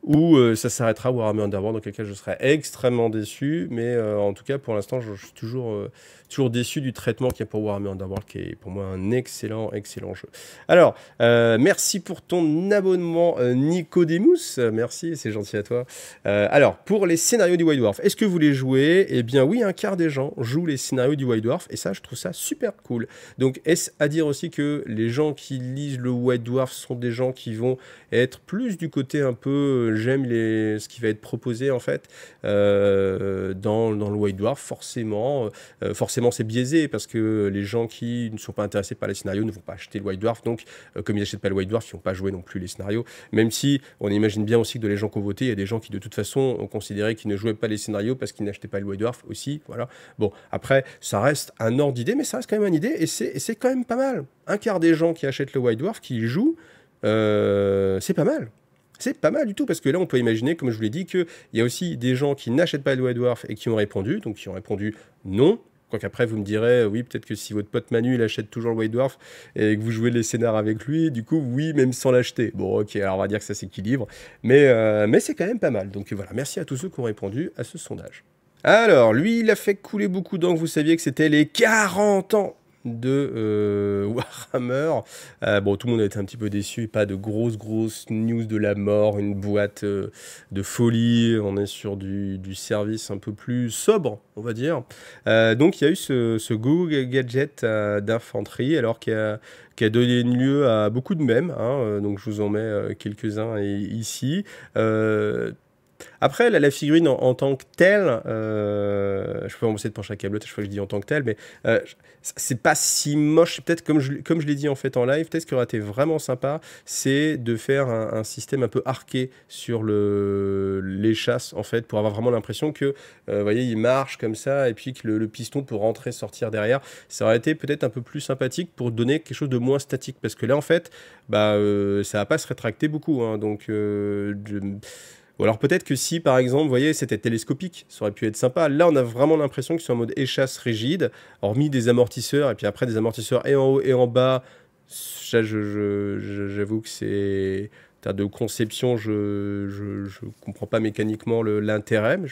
où ça s'arrêtera, Warhammer Underworld, dans quel cas je serai extrêmement déçu, mais en tout cas, pour l'instant, je suis toujours déçu du traitement qu'il y a pour Warhammer Underworld, qui est pour moi un excellent jeu. Alors, merci pour ton abonnement, Nicodemus. Merci, c'est gentil à toi. Alors, pour les scénarios du White Dwarf, est-ce que vous les jouez? Eh bien oui, un quart des gens jouent les scénarios du White Dwarf, et ça, je trouve ça super cool. Donc, est-ce à dire aussi que les gens qui lisent le White Dwarf sont des gens qui vont être plus du côté un peu j'aime ce qui va être proposé en fait dans le White Dwarf, forcément c'est biaisé parce que les gens qui ne sont pas intéressés par les scénarios ne vont pas acheter le White Dwarf, donc comme ils n'achètent pas le White Dwarf, ils ne vont pas jouer non plus les scénarios, même si on imagine bien aussi que dans les gens qui ont voté, il y a des gens qui de toute façon ont considéré qu'ils ne jouaient pas les scénarios parce qu'ils n'achetaient pas le White Dwarf aussi, voilà. Bon, après, ça reste un ordre d'idée, mais ça reste quand même une idée, et c'est quand même pas mal. Un quart des gens qui achètent le White Dwarf, qui y jouent, c'est pas mal. C'est pas mal du tout, parce que là, on peut imaginer, comme je vous l'ai dit, qu'il y a aussi des gens qui n'achètent pas le White Dwarf et qui ont répondu, donc qui ont répondu non. Quoiqu'après, vous me direz, oui, peut-être que si votre pote Manu, il achète toujours le White Dwarf et que vous jouez les scénars avec lui, du coup, oui, même sans l'acheter. Bon, ok, alors on va dire que ça s'équilibre, mais c'est quand même pas mal. Donc voilà, merci à tous ceux qui ont répondu à ce sondage. Alors, lui, il a fait couler beaucoup d'encre. Vous saviez que c'était les 40 ans de Warhammer. Bon, tout le monde a été un petit peu déçu. Pas de grosses news de la mort, une boîte de folie. On est sur du service un peu plus sobre, on va dire. Donc, il y a eu ce Google Gadget d'infanterie, alors qui a donné lieu à beaucoup de mèmes. Hein. Donc, je vous en mets quelques-uns ici. Après, la figurine en tant que telle, je peux essayer de pencher la câbleuse, je crois que je dis en tant que telle, mais c'est pas si moche. Peut-être, comme je l'ai dit en fait en live, peut-être ce qui aurait été vraiment sympa, c'est de faire un système un peu arqué sur les chasses, en fait, pour avoir vraiment l'impression que, vous voyez, il marche comme ça, et puis que le piston peut rentrer, sortir derrière. Ça aurait été peut-être un peu plus sympathique pour donner quelque chose de moins statique, parce que là, en fait, ça va pas se rétracter beaucoup, hein, donc... Ou alors peut-être que si, par exemple, vous voyez, c'était télescopique, ça aurait pu être sympa. Là, on a vraiment l'impression que c'est en mode échasse rigide, hormis des amortisseurs, et puis après des amortisseurs et en haut et en bas. Ça, j'avoue que c'est... En termes de conception, je comprends pas mécaniquement l'intérêt, mais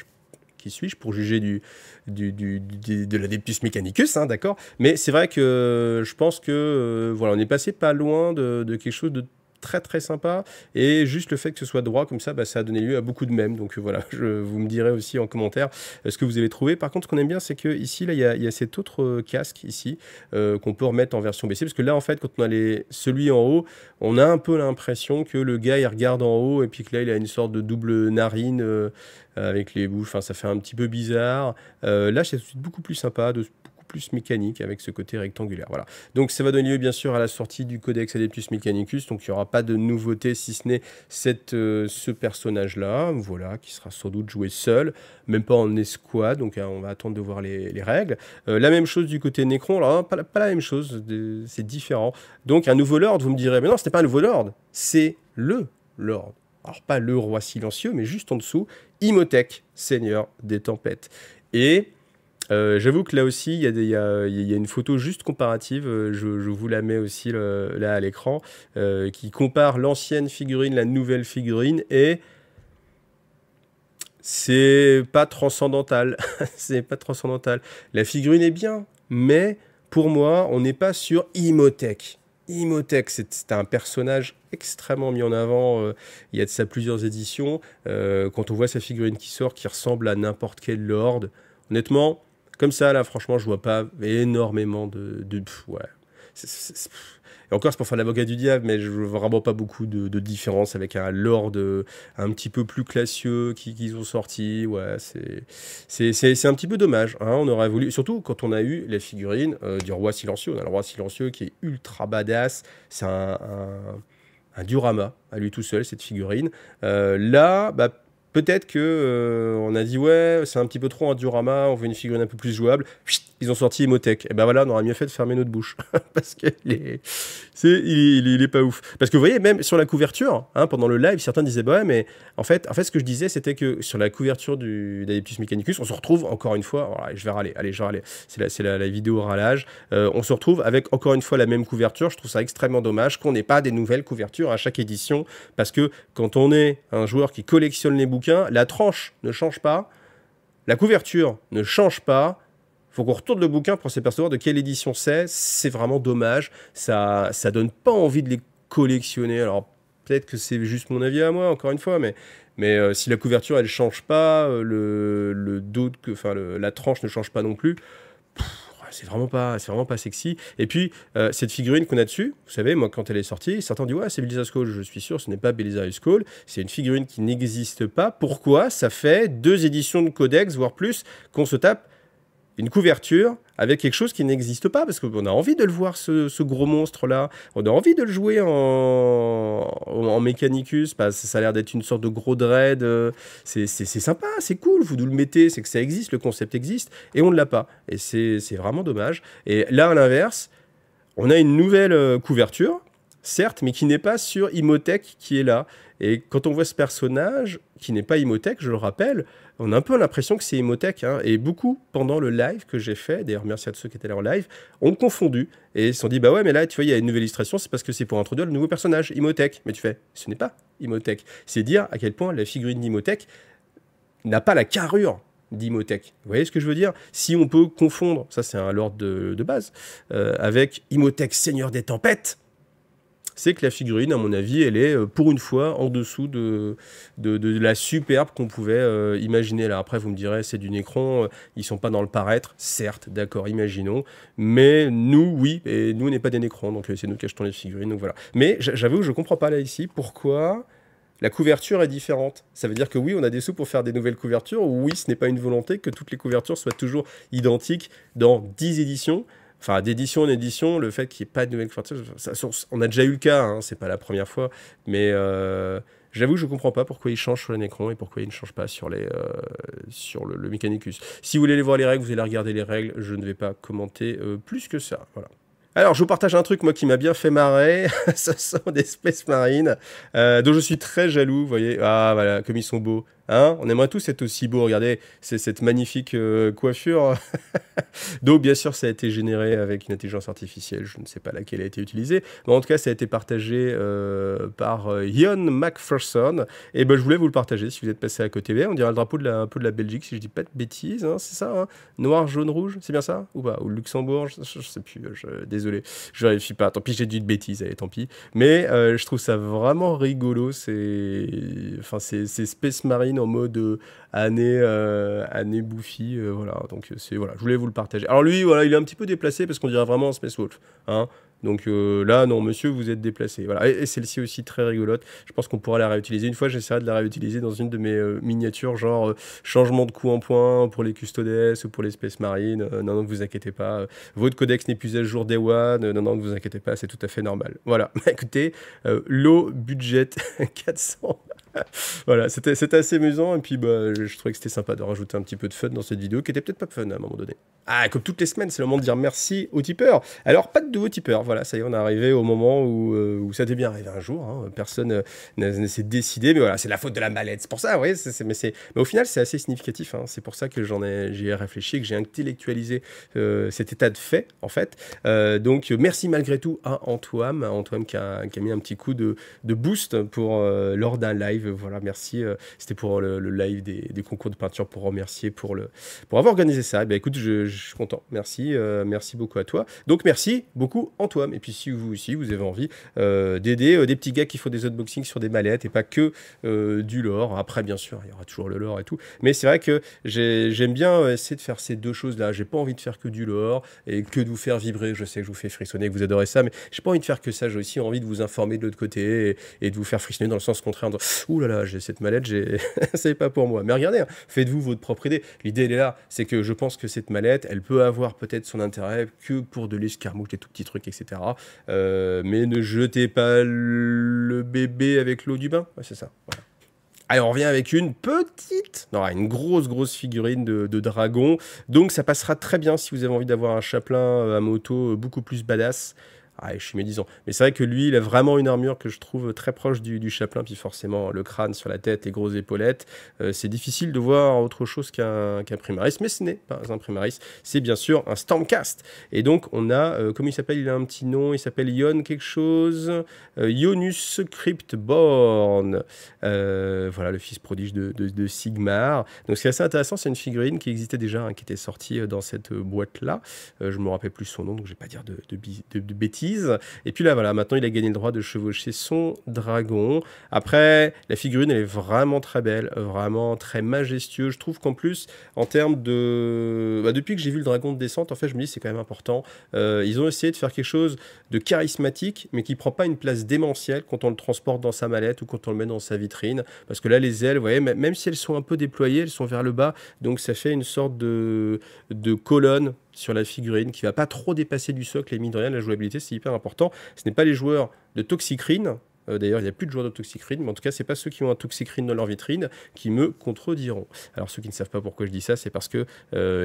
qui suis-je pour juger de la Adeptus Mechanicus, hein, d'accord. Mais c'est vrai que je pense que voilà, on est passé pas loin de quelque chose de très sympa, et juste le fait que ce soit droit comme ça, ça a donné lieu à beaucoup de mèmes. Donc voilà, vous me direz aussi en commentaire ce que vous avez trouvé. Par contre, ce qu'on aime bien, c'est que ici, là, il y a cet autre casque ici qu'on peut remettre en version baissée, parce que là, en fait, quand on a celui en haut, on a un peu l'impression que le gars il regarde en haut et puis que là, il a une sorte de double narine avec les bouches. Enfin, ça fait un petit peu bizarre. Là, c'est beaucoup plus sympa, plus mécanique avec ce côté rectangulaire. Voilà. Donc ça va donner lieu bien sûr à la sortie du Codex Adeptus Mechanicus, donc il n'y aura pas de nouveauté si ce n'est ce personnage-là, voilà, qui sera sans doute joué seul, même pas en escouade, donc on va attendre de voir les règles. La même chose du côté Necron, alors pas la même chose, c'est différent. Donc un nouveau Lord, vous me direz, mais non, ce n'est pas un nouveau Lord, c'est le Lord. Alors pas le roi silencieux, mais juste en dessous, Imhotep, seigneur des tempêtes. Et j'avoue que là aussi, il y a une photo juste comparative, je vous la mets aussi là à l'écran, qui compare l'ancienne figurine, la nouvelle figurine, et c'est pas transcendantal. C'est pas transcendantal. La figurine est bien, mais pour moi, on n'est pas sur Imhotep. Imhotep, c'est un personnage extrêmement mis en avant. Il y a de ça plusieurs éditions. Quand on voit sa figurine qui sort, qui ressemble à n'importe quel lord, honnêtement... Comme ça, là, franchement, je vois pas énormément ouais. Et encore, c'est pour faire l'avocat du diable, mais je vois vraiment pas beaucoup de différence avec un lord un petit peu plus classieux qu'ils ont sorti. Ouais, c'est un petit peu dommage. Hein, on aurait voulu, surtout quand on a eu les figurines du roi silencieux. On a le roi silencieux qui est ultra badass. C'est un diorama à lui tout seul, cette figurine. Là, peut-être que on a dit ouais, c'est un petit peu trop un diorama, on veut une figurine un peu plus jouable. Chut, ils ont sorti Imhotep. Et ben voilà, on aurait mieux fait de fermer notre bouche parce qu'il est pas ouf. Parce que vous voyez, même sur la couverture, hein, pendant le live, certains disaient bah ouais, mais en fait, ce que je disais, c'était que sur la couverture d'Adeptus Mechanicus, on se retrouve encore une fois. Je vais râler. Allez, je vais râler. C'est la vidéo râlage. On se retrouve avec encore une fois la même couverture. Je trouve ça extrêmement dommage qu'on n'ait pas des nouvelles couvertures à chaque édition, parce que quand on est un joueur qui collectionne les bouquins, la tranche ne change pas, la couverture ne change pas. Faut qu'on retourne le bouquin pour s'apercevoir de quelle édition c'est vraiment dommage, ça donne pas envie de les collectionner. Alors peut-être que c'est juste mon avis à moi, encore une fois, mais si la couverture elle change pas, le dos, la tranche ne change pas non plus, c'est vraiment pas sexy. Et puis cette figurine qu'on a dessus, vous savez, moi quand elle est sortie, certains disent ouais, c'est Belisarius Cawl. Je suis sûr, ce n'est pas Belisarius Cawl, c'est une figurine qui n'existe pas. Pourquoi? Ça fait 2 éditions de Codex, voire plus, qu'on se tape une couverture avec quelque chose qui n'existe pas, parce qu'on a envie de le voir, ce gros monstre-là. On a envie de le jouer en Mechanicus, ça a l'air d'être une sorte de gros dread. C'est sympa, c'est cool, vous nous le mettez, c'est que ça existe, le concept existe, et on ne l'a pas. Et c'est vraiment dommage. Et là, à l'inverse, on a une nouvelle couverture. certes, mais qui n'est pas sur Imhotech qui est là. Et quand on voit ce personnage, qui n'est pas Imhotech, je le rappelle, on a un peu l'impression que c'est Imhotech. Hein, et beaucoup, pendant le live que j'ai fait, d'ailleurs merci à tous ceux qui étaient là en live, ont confondu. Et ils se sont dit, bah ouais, mais là, tu vois, il y a une nouvelle illustration, c'est parce que c'est pour introduire le nouveau personnage, Imhotech. Mais tu fais, ce n'est pas Imhotech. C'est dire à quel point la figurine d'Imhotech n'a pas la carrure d'Imhotech. Vous voyez ce que je veux dire? Si on peut confondre, ça c'est un lord de base, avec Imhotech, Seigneur des Tempêtes, c'est que la figurine, à mon avis, elle est pour une fois en dessous de la superbe qu'on pouvait imaginer. Là, après, vous me direz, c'est du Nécron, ils sont pas dans le paraître, certes, d'accord, imaginons, mais nous, oui, et nous, on n'est pas des Nécrons, donc c'est nous qui achetons les figurines, donc voilà. Mais j'avoue que je comprends pas là ici pourquoi la couverture est différente. Ça veut dire que oui, on a des sous pour faire des nouvelles couvertures, ou oui, ce n'est pas une volonté que toutes les couvertures soient toujours identiques dans 10 éditions. Enfin, d'édition en édition, le fait qu'il n'y ait pas de nouvelles couvertures, on a déjà eu le cas, hein, c'est pas la première fois, mais j'avoue que je ne comprends pas pourquoi ils changent sur les Nécrons et pourquoi ils ne changent pas sur, sur le Mechanicus. Si vous voulez aller voir les règles, vous allez regarder les règles, je ne vais pas commenter plus que ça, voilà. Alors, je vous partage un truc, moi, qui m'a bien fait marrer. Ce sont des Space Marines, dont je suis très jaloux, vous voyez. Ah, voilà, comme ils sont beaux. Hein, on aimerait tous être aussi beaux. Regardez, c'est cette magnifique coiffure. Donc, bien sûr, ça a été généré avec une intelligence artificielle. Je ne sais pas laquelle a été utilisée. Mais en tout cas, ça a été partagé par Ian McPherson. Et ben, je voulais vous le partager si vous êtes passé à côté. On dirait le drapeau un peu de la Belgique, si je dis pas de bêtises. Hein, c'est ça, hein, noir, jaune, rouge, c'est bien ça? Ou pas? Ou le Luxembourg, je sais plus. Désolé, je vérifie pas. Tant pis, j'ai dit de bêtises, allez, tant pis. Mais je trouve ça vraiment rigolo. C'est Space Marine en mode année bouffi, voilà. Donc voilà, je voulais vous le partager. Alors lui, voilà, il est un petit peu déplacé parce qu'on dirait vraiment un Space Wolf, hein. Donc là, non, monsieur, vous êtes déplacé. Voilà. Et celle-ci aussi très rigolote. Je pense qu'on pourra la réutiliser. Une fois, j'essaierai de la réutiliser dans une de mes miniatures, genre changement de coup en point pour les Custodes ou pour les Space Marines. Non, ne vous inquiétez pas. Votre codex n'est plus à jour Day One. Non, ne vous inquiétez pas, c'est tout à fait normal. Voilà. Écoutez, low budget 400. Voilà, c'était assez amusant. Et puis, bah, je trouvais que c'était sympa de rajouter un petit peu de fun dans cette vidéo qui était peut-être pas fun à un moment donné. Ah, comme toutes les semaines, c'est le moment de dire merci aux tipeurs. Alors, pas de nouveaux tipeurs. Voilà, ça y est, on est arrivé au moment où ça devait bien arriver un jour. Hein. Personne ne s'est décidé. Mais voilà, c'est la faute de la mallette. C'est pour ça, oui. Mais au final, c'est assez significatif. Hein. C'est pour ça que j'y ai réfléchi, que j'ai intellectualisé cet état de fait, en fait. Donc, merci malgré tout à Antoine. Antoine qui a mis un petit coup de boost lors d'un live. Voilà, merci. C'était pour le live des concours de peinture pour remercier pour avoir organisé ça. Et bien, écoute, je suis content. Merci. Merci beaucoup à toi. Donc, merci beaucoup, Antoine. Et puis, si vous aussi, vous avez envie d'aider des petits gars qui font des unboxings sur des mallettes et pas que du lore. Après, bien sûr, il y aura toujours le lore et tout. Mais c'est vrai que j'aime bien essayer de faire ces deux choses-là. J'ai pas envie de faire que du lore et que de vous faire vibrer. Je sais que je vous fais frissonner, que vous adorez ça, mais j'ai pas envie de faire que ça. J'ai aussi envie de vous informer de l'autre côté et de vous faire frissonner dans le sens contraire. Ouh là là, j'ai cette mallette, c'est pas pour moi. Mais regardez, hein, faites-vous votre propre idée. L'idée, elle est là. C'est que je pense que cette mallette, elle peut avoir peut-être son intérêt que pour de l'escarmouche, des tout petits trucs, etc. Mais ne jetez pas le bébé avec l'eau du bain. Ouais, c'est ça. Voilà. Allez, on revient avec une petite, non, une grosse figurine de dragon. Donc ça passera très bien si vous avez envie d'avoir un chaplain à moto beaucoup plus badass. Ah, je suis médisant. Mais c'est vrai que lui, il a vraiment une armure que je trouve très proche du chaplain. Puis forcément, le crâne sur la tête, les grosses épaulettes. C'est difficile de voir autre chose qu'un Primaris. Mais ce n'est pas un Primaris. C'est bien sûr un Stormcast. Et donc, on a, comment il s'appelle? Il a un petit nom. Il s'appelle Ion quelque chose. Ionus Cryptborn. Voilà, le fils prodige de Sigmar. Donc, ce qui est assez intéressant, c'est une figurine qui existait déjà, hein, qui était sortie dans cette boîte-là. Je me rappelle plus son nom, donc je vais pas dire de bêtises. Et puis là, voilà, maintenant, il a gagné le droit de chevaucher son dragon. Après, la figurine, elle est vraiment très belle, vraiment très majestueuse. Je trouve qu'en plus, en termes de... Bah, depuis que j'ai vu le dragon de descente, en fait, je me dis c'est quand même important. Ils ont essayé de faire quelque chose de charismatique, mais qui prend pas une place démentielle quand on le transporte dans sa mallette ou quand on le met dans sa vitrine. Parce que là, les ailes, vous voyez, même si elles sont un peu déployées, elles sont vers le bas. Donc, ça fait une sorte de colonne sur la figurine qui va pas trop dépasser du socle. Et mine de rien, la jouabilité, c'est hyper important. Ce n'est pas les joueurs de Toxicrine D'ailleurs, il n'y a plus de joueurs de Toxic Ring, mais en tout cas, c'est pas ceux qui ont un Toxic Ring dans leur vitrine qui me contrediront. Alors, ceux qui ne savent pas pourquoi je dis ça, c'est parce que,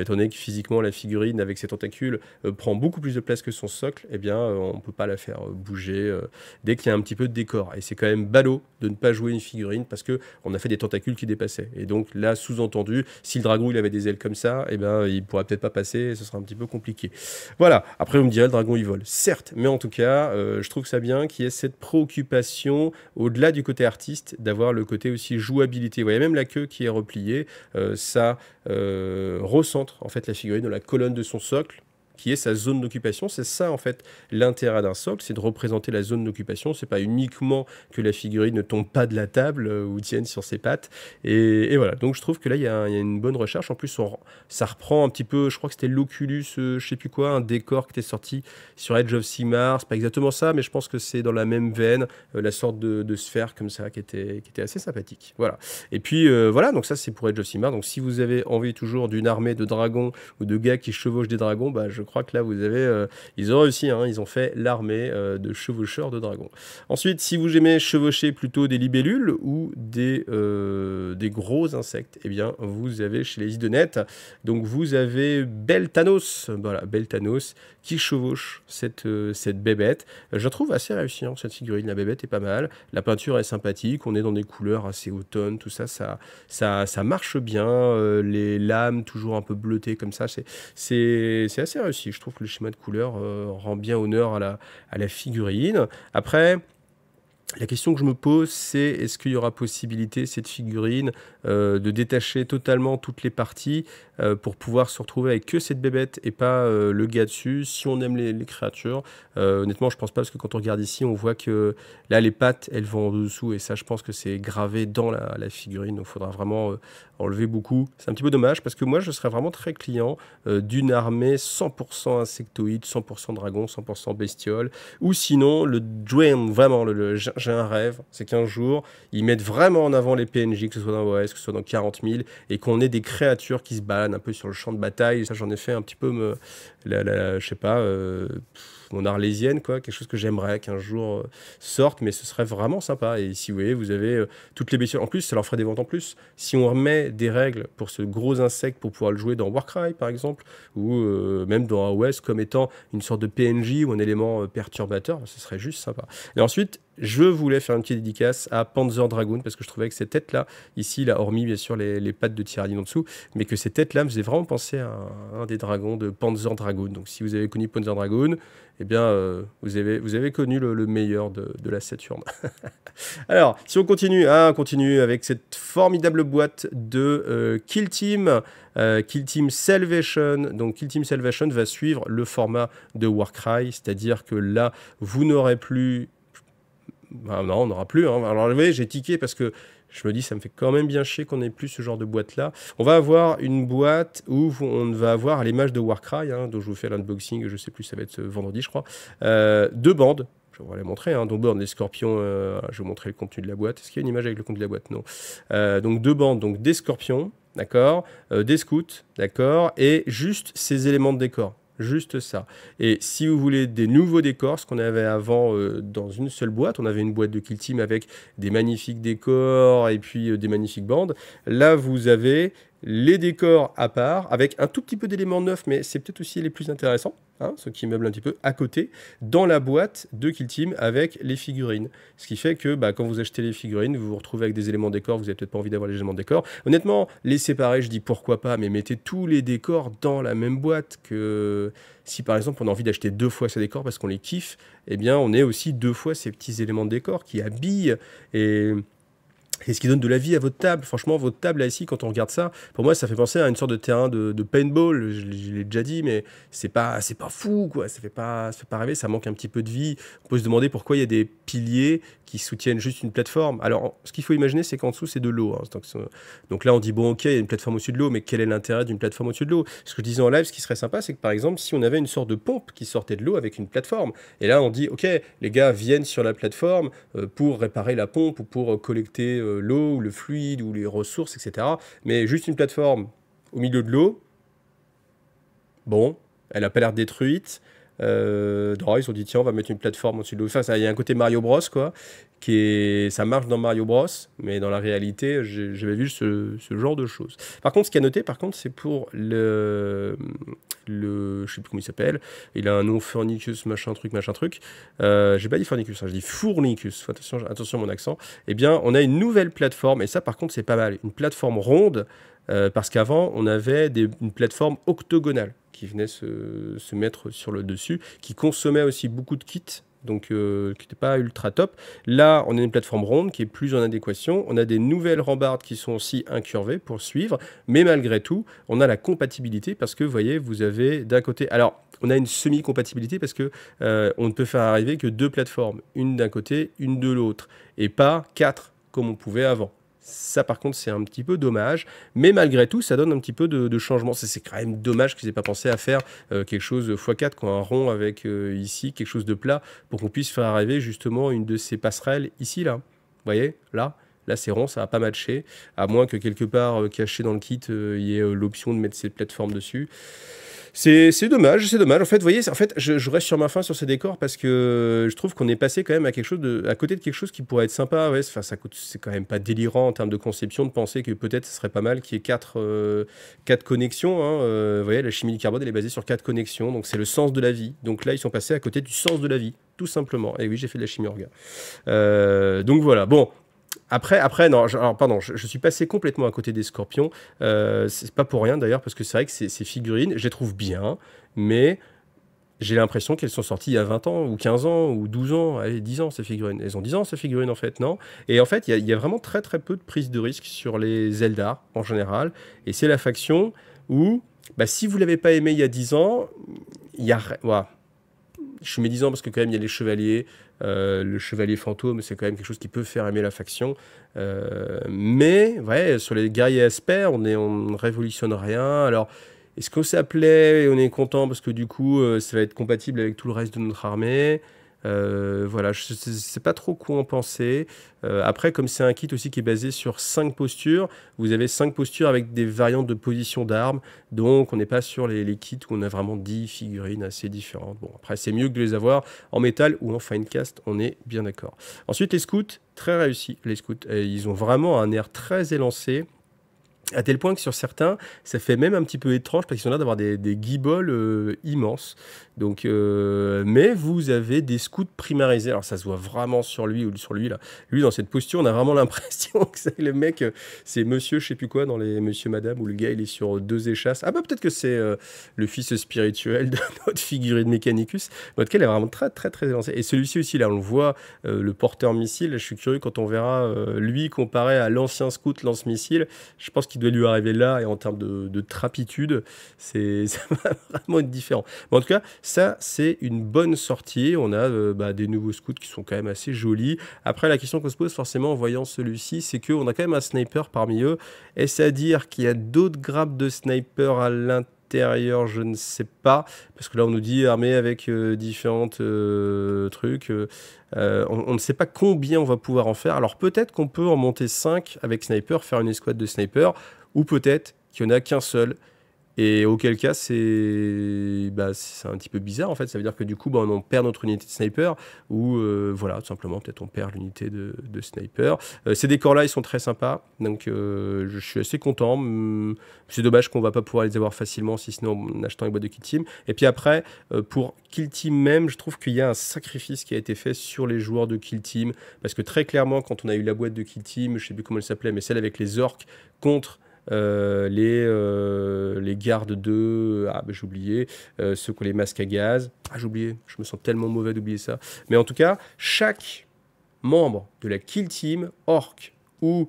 étant donné que physiquement, la figurine avec ses tentacules prend beaucoup plus de place que son socle, eh bien, on ne peut pas la faire bouger dès qu'il y a un petit peu de décor. Et c'est quand même ballot de ne pas jouer une figurine parce qu'on a fait des tentacules qui dépassaient. Et donc, là, sous-entendu, si le dragon il avait des ailes comme ça, eh ben, il pourrait peut-être pas passer et ce sera un petit peu compliqué. Voilà. Après, vous me direz, le dragon il vole. Certes, mais en tout cas, je trouve ça bien qu'il y ait cette préoccupation, au-delà du côté artiste, d'avoir le côté aussi jouabilité. Vous voyez, même la queue qui est repliée, ça recentre en fait la figurine dans la colonne de son socle, qui est sa zone d'occupation. C'est ça, en fait, l'intérêt d'un socle, c'est de représenter la zone d'occupation. C'est pas uniquement que la figurine ne tombe pas de la table ou tienne sur ses pattes. Et voilà, donc je trouve que là, il y a une bonne recherche. En plus, ça reprend un petit peu, je crois que c'était l'Oculus, je sais plus quoi, un décor qui était sorti sur Edge of Sigmar. C'est pas exactement ça, mais je pense que c'est dans la même veine, la sorte de sphère comme ça, qui était assez sympathique. Voilà. Et puis, voilà, donc ça, c'est pour Edge of Sigmar. Donc si vous avez envie toujours d'une armée de dragons ou de gars qui chevauchent des dragons, bah, je crois que là, vous avez... ils ont réussi, hein, ils ont fait l'armée de chevaucheurs de dragons. Ensuite, si vous aimez chevaucher plutôt des libellules ou des gros insectes, eh bien, vous avez chez les Idonettes, donc vous avez Beltanos, voilà, Beltanos, qui chevauche cette bébête. Je la trouve assez réussie, hein, cette figurine, la bébête est pas mal, la peinture est sympathique, on est dans des couleurs assez automne, tout ça, ça marche bien, les lames toujours un peu bleutées comme ça, c'est assez réussi. Je trouve que le schéma de couleur rend bien honneur à la figurine. Après, la question que je me pose, c'est est-ce qu'il y aura possibilité, cette figurine, de détacher totalement toutes les parties pour pouvoir se retrouver avec que cette bébête et pas le gars dessus, si on aime les créatures. Honnêtement, je pense pas, parce que quand on regarde ici, on voit que là, les pattes, elles vont en dessous, et ça, je pense que c'est gravé dans la figurine, donc il faudra vraiment enlever beaucoup. C'est un petit peu dommage, parce que moi, je serais vraiment très client d'une armée 100% insectoïde, 100% dragon, 100% bestiole, ou sinon, le dream, vraiment, j'ai un rêve, c'est qu'un jour, ils mettent vraiment en avant les PNJ, que ce soit dans OS, que ce soit dans 40 000, et qu'on ait des créatures qui se baladent un peu sur le champ de bataille. Ça, j'en ai fait un petit peu, je sais pas, mon arlésienne, quoi, quelque chose que j'aimerais qu'un jour sorte, mais ce serait vraiment sympa. Et si vous voyez, vous avez toutes les bestioles. En plus, ça leur ferait des ventes en plus. Si on remet des règles pour ce gros insecte pour pouvoir le jouer dans Warcry, par exemple, ou même dans AOS comme étant une sorte de PNJ ou un élément perturbateur, ce serait juste sympa. Et ensuite, je voulais faire une petite dédicace à Panzer Dragoon, parce que je trouvais que ces têtes-là, ici, là, hormis bien sûr les pattes de Tyrannie en dessous, mais que ces têtes-là me faisaient vraiment penser à un des dragons de Panzer Dragoon. Donc si vous avez connu Panzer Dragoon, eh bien, vous avez connu le meilleur de la Saturne. Alors, si on continue, on continue avec cette formidable boîte de Kill Team Salvation. Donc Kill Team Salvation va suivre le format de Warcry, c'est-à-dire que là, vous n'aurez plus... Ah non, on n'aura plus. Hein. Alors, vous voyez, j'ai tiqué parce que je me dis, ça me fait quand même bien chier qu'on n'ait plus ce genre de boîte-là. On va avoir une boîte où on va avoir à l'image de Warcry, hein, dont je vous fais l'unboxing, je sais plus, ça va être vendredi, je crois. 2 bandes. Je vais les montrer. Hein. Donc, les scorpions, je vais vous montrer le contenu de la boîte. Est-ce qu'il y a une image avec le contenu de la boîte? Non. Donc, 2 bandes, donc des scorpions, d'accord, des scouts, d'accord, et juste ces éléments de décor. Juste ça. Et si vous voulez des nouveaux décors, ce qu'on avait avant dans une seule boîte, on avait une boîte de Kill Team avec des magnifiques décors et puis des magnifiques bandes. Là, vous avez les décors à part, avec un tout petit peu d'éléments neufs, mais c'est peut-être aussi les plus intéressants, hein, ceux qui meublent un petit peu à côté, dans la boîte de Kill Team avec les figurines. Ce qui fait que quand vous achetez les figurines, vous vous retrouvez avec des éléments décors, vous n'avez peut-être pas envie d'avoir les éléments décors. Honnêtement, les séparer, je dis pourquoi pas, mais mettez tous les décors dans la même boîte. Que si par exemple on a envie d'acheter 2 fois ces décors parce qu'on les kiffe, eh bien on ait aussi 2 fois ces petits éléments de décor qui habillent et ce qui donne de la vie à votre table. Franchement, votre table là ici, quand on regarde ça, pour moi, ça fait penser à une sorte de terrain de paintball. Je l'ai déjà dit, mais c'est pas fou, quoi. Ça fait pas rêver. Ça manque un petit peu de vie. On peut se demander pourquoi il y a des piliers qui soutiennent juste une plateforme. Alors, ce qu'il faut imaginer, c'est qu'en dessous, c'est de l'eau. Hein. Donc là, on dit, bon, ok, il y a une plateforme au-dessus de l'eau, mais quel est l'intérêt d'une plateforme au-dessus de l'eau? Ce que je disais en live, ce qui serait sympa, c'est que par exemple, si on avait une sorte de pompe qui sortait de l'eau avec une plateforme, et là, on dit, ok, les gars viennent sur la plateforme pour réparer la pompe ou pour collecter l'eau ou le fluide ou les ressources, etc. Mais juste une plateforme au milieu de l'eau, bon, elle n'a pas l'air détruite. Non, ils ont dit, tiens, on va mettre une plateforme au-dessus de l'autre. Enfin, il y a un côté Mario Bros, quoi, ça marche dans Mario Bros, mais dans la réalité, j'avais vu ce genre de choses. Par contre, ce qu'il y a noté, par contre, c'est pour je sais plus comment il s'appelle, il a un nom Fornicus, machin truc. J'ai pas dit Fornicus, hein, je dis Fournicus, attention à mon accent. Eh bien, on a une nouvelle plateforme, et ça, par contre, c'est pas mal. Une plateforme ronde, parce qu'avant, on avait une plateforme octogonale qui venait se mettre sur le dessus, qui consommait aussi beaucoup de kits, donc qui n'était pas ultra top. Là, on a une plateforme ronde qui est plus en adéquation. On a des nouvelles rambardes qui sont aussi incurvées pour suivre, mais malgré tout, on a la compatibilité parce que, vous voyez, vous avez d'un côté... Alors, on a une semi-compatibilité parce que on ne peut faire arriver que 2 plateformes, une d'un côté, une de l'autre, et pas 4 comme on pouvait avant. Ça, par contre, c'est un petit peu dommage. Mais malgré tout, ça donne un petit peu de changement. C'est quand même dommage qu'ils n'aient pas pensé à faire quelque chose x4, quoi, un rond avec ici, quelque chose de plat, pour qu'on puisse faire arriver justement une de ces passerelles ici, là. Vous voyez, là c'est rond, ça va pas matcher. À moins que quelque part, caché dans le kit, il y ait l'option de mettre ces plateformes dessus. C'est dommage. En fait, vous voyez, je reste sur ma faim sur ces décors parce que je trouve qu'on est passé quand même à à côté de quelque chose qui pourrait être sympa. Ouais, enfin, c'est quand même pas délirant en termes de conception de penser que peut-être ce serait pas mal qu'il y ait 4 connexions. Hein. Vous voyez, la chimie du carbone, elle est basée sur 4 connexions. Donc, c'est le sens de la vie. Donc là, ils sont passés à côté du sens de la vie, tout simplement. Et oui, j'ai fait de la chimie orga. Donc voilà. Bon. Après, non, je suis passé complètement à côté des scorpions. C'est pas pour rien d'ailleurs, parce que c'est vrai que ces figurines, je les trouve bien, mais j'ai l'impression qu'elles sont sorties il y a 20 ans, ou 15 ans, ou 12 ans, allez, 10 ans ces figurines. Elles ont 10 ans ces figurines en fait, non? Et en fait, il y a vraiment très très peu de prise de risque sur les Eldar en général, et c'est la faction où, bah, si vous l'avez pas aimé il y a 10 ans, il y a... Voilà. Je suis médisant parce que quand même il y a les chevaliers, le chevalier fantôme, c'est quand même quelque chose qui peut faire aimer la faction. Mais ouais, sur les guerriers Esper, on ne révolutionne rien. Alors, est-ce que ça plaît et on est content parce que du coup, ça va être compatible avec tout le reste de notre armée? Voilà, je ne sais pas trop quoi en penser. Après, comme c'est un kit aussi qui est basé sur 5 postures, vous avez 5 postures avec des variantes de position d'armes, donc on n'est pas sur les kits où on a vraiment 10 figurines assez différentes. Bon, après, c'est mieux que de les avoir en métal ou en fine cast, on est bien d'accord. Ensuite, les scouts, très réussis, les scouts. Ils ont vraiment un air très élancé. À tel point que sur certains, ça fait même un petit peu étrange parce qu'ils sont là d'avoir des guibolles immenses. Donc, mais vous avez des scouts primarisés. Alors ça se voit vraiment sur lui ou sur lui là. Lui dans cette posture, on a vraiment l'impression que c'est le mec, c'est monsieur je sais plus quoi dans les monsieur madame où le gars il est sur 2 échasses. Ah bah peut-être que c'est le fils spirituel de notre figurine Mechanicus. En tout cas, il est vraiment très très très élancé. Et celui-ci aussi là, on le voit, le porteur missile. Je suis curieux quand on verra lui comparé à l'ancien scout lance-missile. Je pense qu'il doit lui arriver là, et en termes de trapitude, ça va vraiment être différent. Mais en tout cas, ça, c'est une bonne sortie. On a des nouveaux scouts qui sont quand même assez jolis. Après, la question qu'on se pose forcément en voyant celui-ci, c'est qu'on a quand même un sniper parmi eux. Est-ce à dire qu'il y a d'autres grappes de sniper à l'intérieur? Je ne sais pas, parce que là on nous dit armé avec différentes trucs. On ne sait pas combien on va pouvoir en faire. Alors peut-être qu'on peut en monter 5 avec sniper, faire une escouade de sniper, ou peut-être qu'il n'y en a qu'un seul. Et auquel cas, c'est un petit peu bizarre en fait. Ça veut dire que du coup, on perd notre unité de sniper, ou voilà, tout simplement, peut-être on perd l'unité de sniper. Ces décors-là, ils sont très sympas, donc je suis assez content. C'est dommage qu'on va pas pouvoir les avoir facilement, si ce n'est en achetant les boîtes de Kill Team. Et puis après, pour Kill Team même, je trouve qu'il y a un sacrifice qui a été fait sur les joueurs de Kill Team, parce que très clairement, quand on a eu la boîte de Kill Team, je sais plus comment elle s'appelait, mais celle avec les orques contre les gardes de... Ah, j'ai oublié. Ceux qui ont les masques à gaz. Ah, j'ai oublié. Je me sens tellement mauvais d'oublier ça. Mais en tout cas, chaque membre de la Kill Team, orc ou...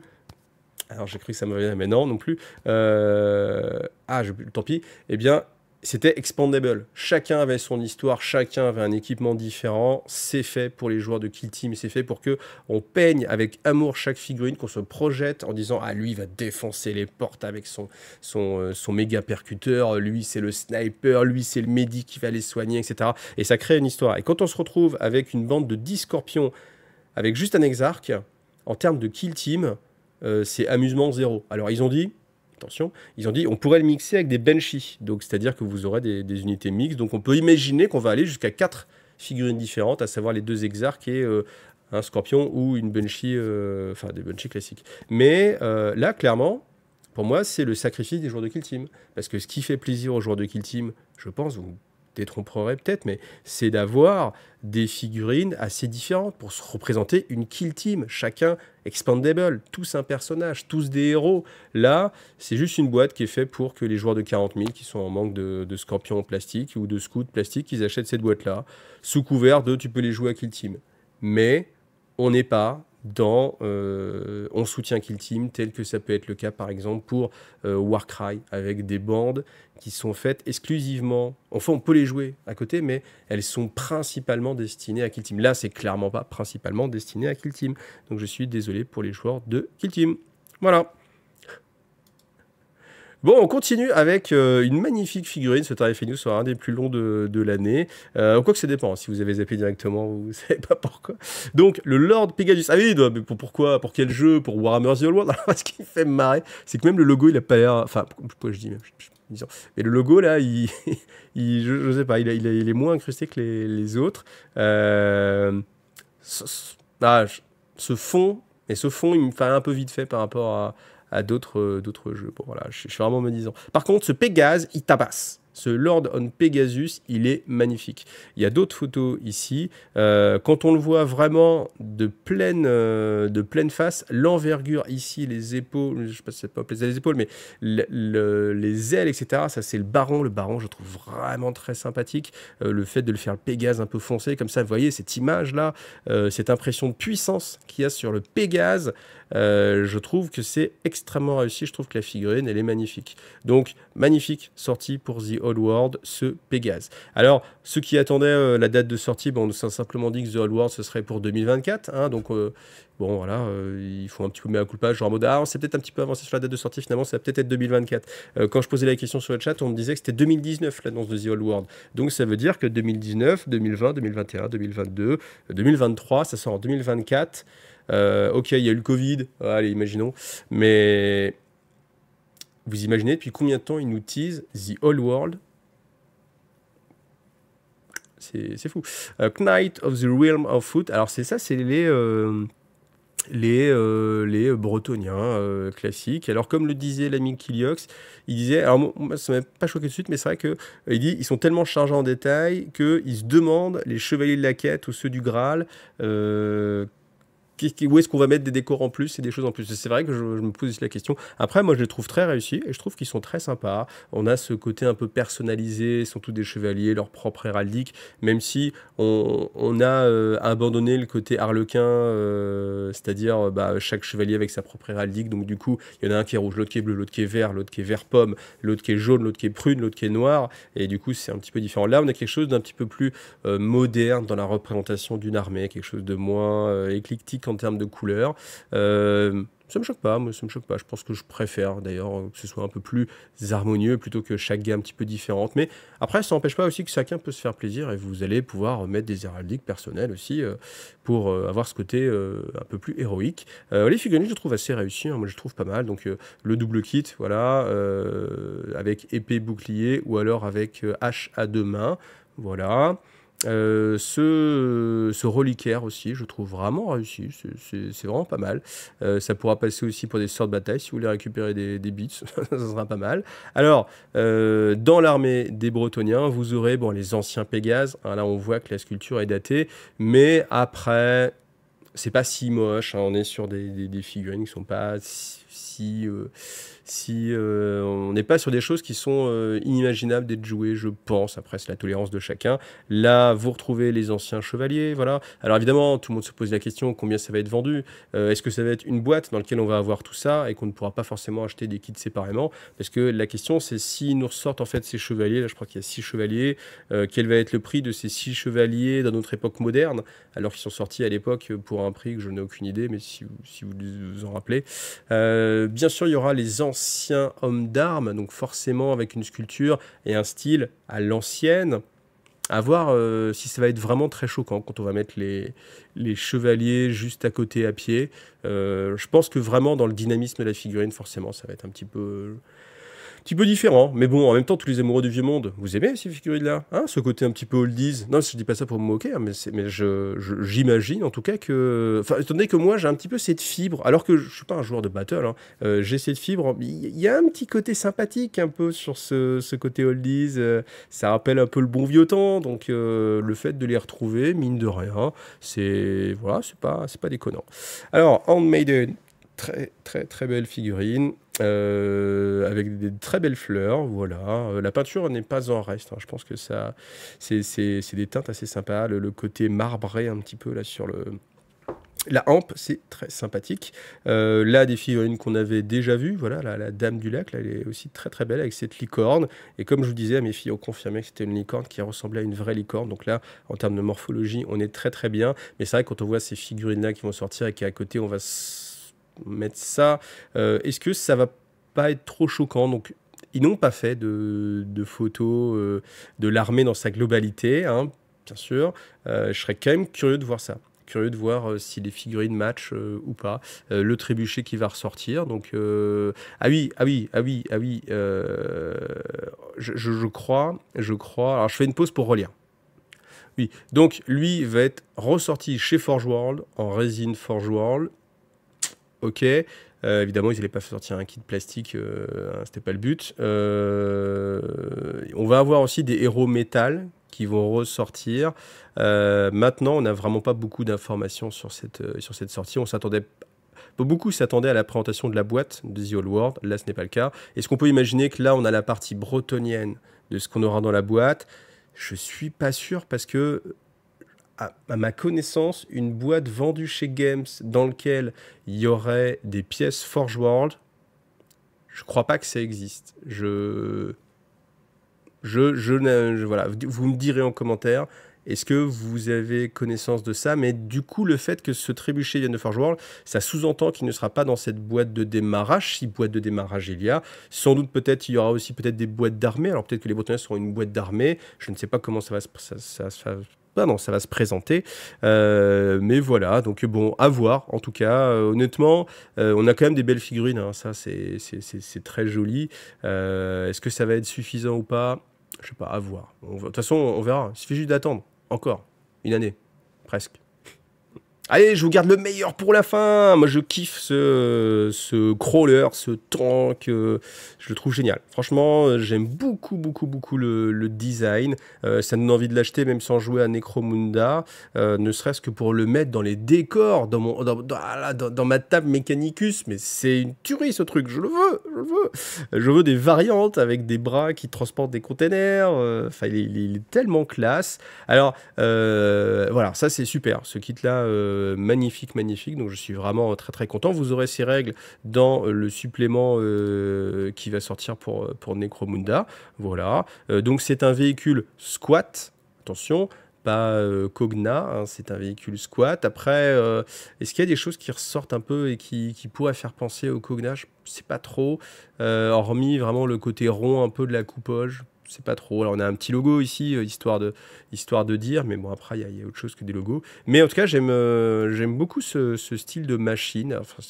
Alors, j'ai cru que ça m'avait... Mais non, non plus. Tant pis. Eh bien... C'était expandable. Chacun avait son histoire, chacun avait un équipement différent. C'est fait pour les joueurs de Kill Team, c'est fait pour que on peigne avec amour chaque figurine, qu'on se projette en disant ah lui il va défoncer les portes avec son méga percuteur, lui c'est le sniper, lui c'est le médic qui va les soigner, etc. Et ça crée une histoire. Et quand on se retrouve avec une bande de 10 scorpions, avec juste un exarque, en termes de Kill Team, c'est amusement zéro. Alors ils ont dit attention, ils ont dit on pourrait le mixer avec des Banshee, donc c'est-à-dire que vous aurez des unités mixtes, donc on peut imaginer qu'on va aller jusqu'à 4 figurines différentes, à savoir les 2 Exarques et un Scorpion ou une Banshee, enfin des Banshee classiques. Mais là, clairement, pour moi, c'est le sacrifice des joueurs de Kill Team, parce que ce qui fait plaisir aux joueurs de Kill Team, je pense, vous détromperez peut-être, mais c'est d'avoir des figurines assez différentes pour se représenter une Kill Team, chacun expandable, tous un personnage, tous des héros. Là, c'est juste une boîte qui est faite pour que les joueurs de 40 000 qui sont en manque de scorpions en plastique ou de scouts plastique, ils achètent cette boîte-là, sous couvert de tu peux les jouer à Kill Team. Mais on n'est pas dans on soutient Kill Team tel que ça peut être le cas par exemple pour Warcry avec des bandes qui sont faites exclusivement, enfin on peut les jouer à côté mais elles sont principalement destinées à Kill Team. Là c'est clairement pas principalement destiné à Kill Team, donc je suis désolé pour les joueurs de Kill Team. Voilà. Bon, on continue avec une magnifique figurine. Ce Tarif News sera un des plus longs de l'année. Quoi que ça dépend. Si vous avez zappé directement, vous ne savez pas pourquoi. Donc, le Lord Pegasus. Ah oui, mais pourquoi? Pour quel jeu? Pour Warhammer The Old World? Alors, ce qui me fait marrer, c'est que même le logo, il a pas l'air... Enfin, pourquoi je dis même... Mais le logo, là, je sais pas, il est moins incrusté que les autres. Ce fond, il me fait un peu vite fait par rapport à d'autres jeux. Bon, voilà, je suis vraiment me disant. Par contre, ce Pégase, il tabasse. Ce Lord on Pegasus, il est magnifique. Il y a d'autres photos ici. Quand on le voit vraiment de pleine face, l'envergure ici, les épaules, je sais pas si c'est pas les épaules, mais les ailes, etc. Ça, c'est le baron. Le baron, je trouve vraiment très sympathique. Le fait de le faire le Pégase un peu foncé, comme ça, vous voyez cette image-là, cette impression de puissance qu'il y a sur le Pégase. Je trouve que c'est extrêmement réussi. Je trouve que la figurine, elle est magnifique. Donc, magnifique sortie pour The Old World, ce Pégase. Alors, ceux qui attendaient la date de sortie, bon, on nous a simplement dit que The Old World, ce serait pour 2024. Hein, donc, bon, voilà, il faut un petit peu mettre à culpa, genre en mode, ah, on s'est peut-être un petit peu avancé sur la date de sortie, finalement, ça va peut-être être 2024. Quand je posais la question sur le chat, on me disait que c'était 2019, l'annonce de The Old World. Donc, ça veut dire que 2019, 2020, 2021, 2022, 2023, ça sort en 2024. Ok, il y a eu le Covid, allez, imaginons. Mais vous imaginez depuis combien de temps ils nous teasent The Old World? C'est fou. Knight of the Realm of Foot. Alors c'est ça, c'est les Bretoniens classiques. Alors comme le disait l'ami Kiliox, il disait, alors moi ça m'a pas choqué tout de suite, mais c'est vrai que il dit ils sont tellement chargés en détails qu'ils se demandent, les chevaliers de la quête ou ceux du Graal, où est-ce qu'on va mettre des décors en plus et des choses en plus? C'est vrai que je me pose aussi la question. Après, moi, je les trouve très réussis et je trouve qu'ils sont très sympas. On a ce côté un peu personnalisé, ils sont tous des chevaliers, leur propre héraldique, même si on a abandonné le côté harlequin, c'est-à-dire chaque chevalier avec sa propre héraldique. Donc, du coup, il y en a un qui est rouge, l'autre qui est bleu, l'autre qui est vert, l'autre qui est vert pomme, l'autre qui est jaune, l'autre qui est prune, l'autre qui est noir. Et du coup, c'est un petit peu différent. Là, on a quelque chose d'un petit peu plus moderne dans la représentation d'une armée, quelque chose de moins éclectique en termes de couleurs. Ça me choque pas, moi ça me choque pas. Je pense que je préfère d'ailleurs que ce soit un peu plus harmonieux plutôt que chaque gamme un petit peu différente. Mais après, ça n'empêche pas aussi que chacun peut se faire plaisir et vous allez pouvoir mettre des héraldiques personnelles aussi pour avoir ce côté un peu plus héroïque. Les figurines, je trouve assez réussies. Hein. Moi, je trouve pas mal. Donc, le double kit, voilà, avec épée bouclier ou alors avec hache à deux mains. Voilà. Ce reliquaire aussi, je trouve vraiment réussi, c'est vraiment pas mal. Ça pourra passer aussi pour des sorts de bataille si vous voulez récupérer des bits, ça sera pas mal. Alors, dans l'armée des Bretoniens, vous aurez les anciens Pégases. Hein, là, on voit que la sculpture est datée, mais après, c'est pas si moche. Hein, on est sur des figurines qui sont pas on n'est pas sur des choses qui sont inimaginables d'être jouées, je pense. Après, c'est la tolérance de chacun. Là, vous retrouvez les anciens chevaliers, voilà. Alors évidemment, tout le monde se pose la question, combien ça va être vendu? Est-ce que ça va être une boîte dans laquelle on va avoir tout ça et qu'on ne pourra pas forcément acheter des kits séparément? Parce que la question, c'est s'ils nous ressortent en fait ces chevaliers, là je crois qu'il y a 6 chevaliers, quel va être le prix de ces 6 chevaliers dans notre époque moderne, alors qu'ils sont sortis à l'époque pour un prix que je n'ai aucune idée, mais si vous vous en rappelez. Bien sûr, il y aura les anciens hommes d'armes, donc forcément avec une sculpture et un style à l'ancienne. À voir si ça va être vraiment très choquant quand on va mettre les chevaliers juste à côté à pied. Je pense que vraiment dans le dynamisme de la figurine, forcément, ça va être un petit peu différent. Mais bon, en même temps, tous les amoureux du vieux monde, vous aimez ces figurines-là, hein, ce côté un petit peu oldies. Non, je dis pas ça pour me moquer, hein, mais j'imagine en tout cas que... Enfin, étant donné que moi, j'ai un petit peu cette fibre, alors que je suis pas un joueur de battle, hein, j'ai cette fibre, il y a un petit côté sympathique un peu sur ce côté oldies. Ça rappelle un peu le bon vieux temps, donc le fait de les retrouver, mine de rien, voilà, c'est pas déconnant. Alors, Handmaiden, très très très belle figurine. Avec des très belles fleurs, voilà. La peinture n'est pas en reste, hein. Je pense que ça, c'est des teintes assez sympas. Le côté marbré un petit peu là sur la hampe, c'est très sympathique. Là, des figurines qu'on avait déjà vues, voilà, la Dame du Lac, là, elle est aussi très très belle avec cette licorne. Et comme je vous disais, mes filles ont confirmé que c'était une licorne qui ressemblait à une vraie licorne. Donc là, en termes de morphologie, on est très très bien. Mais c'est vrai, quand on voit ces figurines-là qui vont sortir et qu'à côté, on va mettre ça, est-ce que ça va pas être trop choquant? Donc ils n'ont pas fait de photos de l'armée dans sa globalité, hein, bien sûr. Je serais quand même curieux de voir ça, curieux de voir si les figurines matchent ou pas. Le trébuchet qui va ressortir, donc ah oui, ah oui, ah oui, ah oui, je crois, alors je fais une pause pour relire. Oui, donc lui va être ressorti chez Forge World en résine Forge World. Ok, évidemment, ils n'allaient pas sortir un kit plastique, c'était pas le but. On va avoir aussi des héros métal qui vont ressortir. Maintenant, on n'a vraiment pas beaucoup d'informations sur cette sortie. Beaucoup s'attendaient à la présentation de la boîte de The Old World. Là, ce n'est pas le cas. Est-ce qu'on peut imaginer que là, on a la partie bretonienne de ce qu'on aura dans la boîte? Je suis pas sûr parce que à ma connaissance, une boîte vendue chez Games dans laquelle il y aurait des pièces Forge World, je crois pas que ça existe. Voilà. Vous me direz en commentaire, est-ce que vous avez connaissance de ça? Mais du coup, le fait que ce trébuchet vienne de Forge World, ça sous-entend qu'il ne sera pas dans cette boîte de démarrage. Si boîte de démarrage il y a, sans doute peut-être il y aura aussi peut-être des boîtes d'armée. Alors peut-être que les Bretonnais seront une boîte d'armée. Je ne sais pas comment ça va ça va se présenter. Mais voilà, donc bon, à voir. En tout cas, honnêtement, on a quand même des belles figurines, hein. Ça, c'est très joli. Est-ce que ça va être suffisant ou pas? Je sais pas, à voir. De toute façon, on verra. Il suffit juste d'attendre. Encore. Une année. Presque. Allez, je vous garde le meilleur pour la fin. Moi, je kiffe ce crawler, ce tank. Je le trouve génial. Franchement, j'aime beaucoup, beaucoup, beaucoup le design. Ça me donne envie de l'acheter, même sans jouer à Necromunda. Ne serait-ce que pour le mettre dans les décors, dans ma table Mechanicus. Mais c'est une tuerie, ce truc. Je le veux. Je veux des variantes avec des bras qui transportent des containers. Enfin, il est tellement classe. Alors, voilà, ça, c'est super. Ce kit-là... magnifique, magnifique, donc je suis vraiment très très content. Vous aurez ces règles dans le supplément qui va sortir pour Necromunda, voilà. Donc c'est un véhicule squat, attention, pas Cogna, hein, c'est un véhicule squat. Après, est-ce qu'il y a des choses qui ressortent un peu et qui pourraient faire penser au Cogna? Je sais pas trop, hormis vraiment le côté rond un peu de la coupole. C'est pas trop. Alors, on a un petit logo ici, histoire de dire, mais bon, après, il y a autre chose que des logos. Mais en tout cas, j'aime beaucoup ce style de machine. Enfin,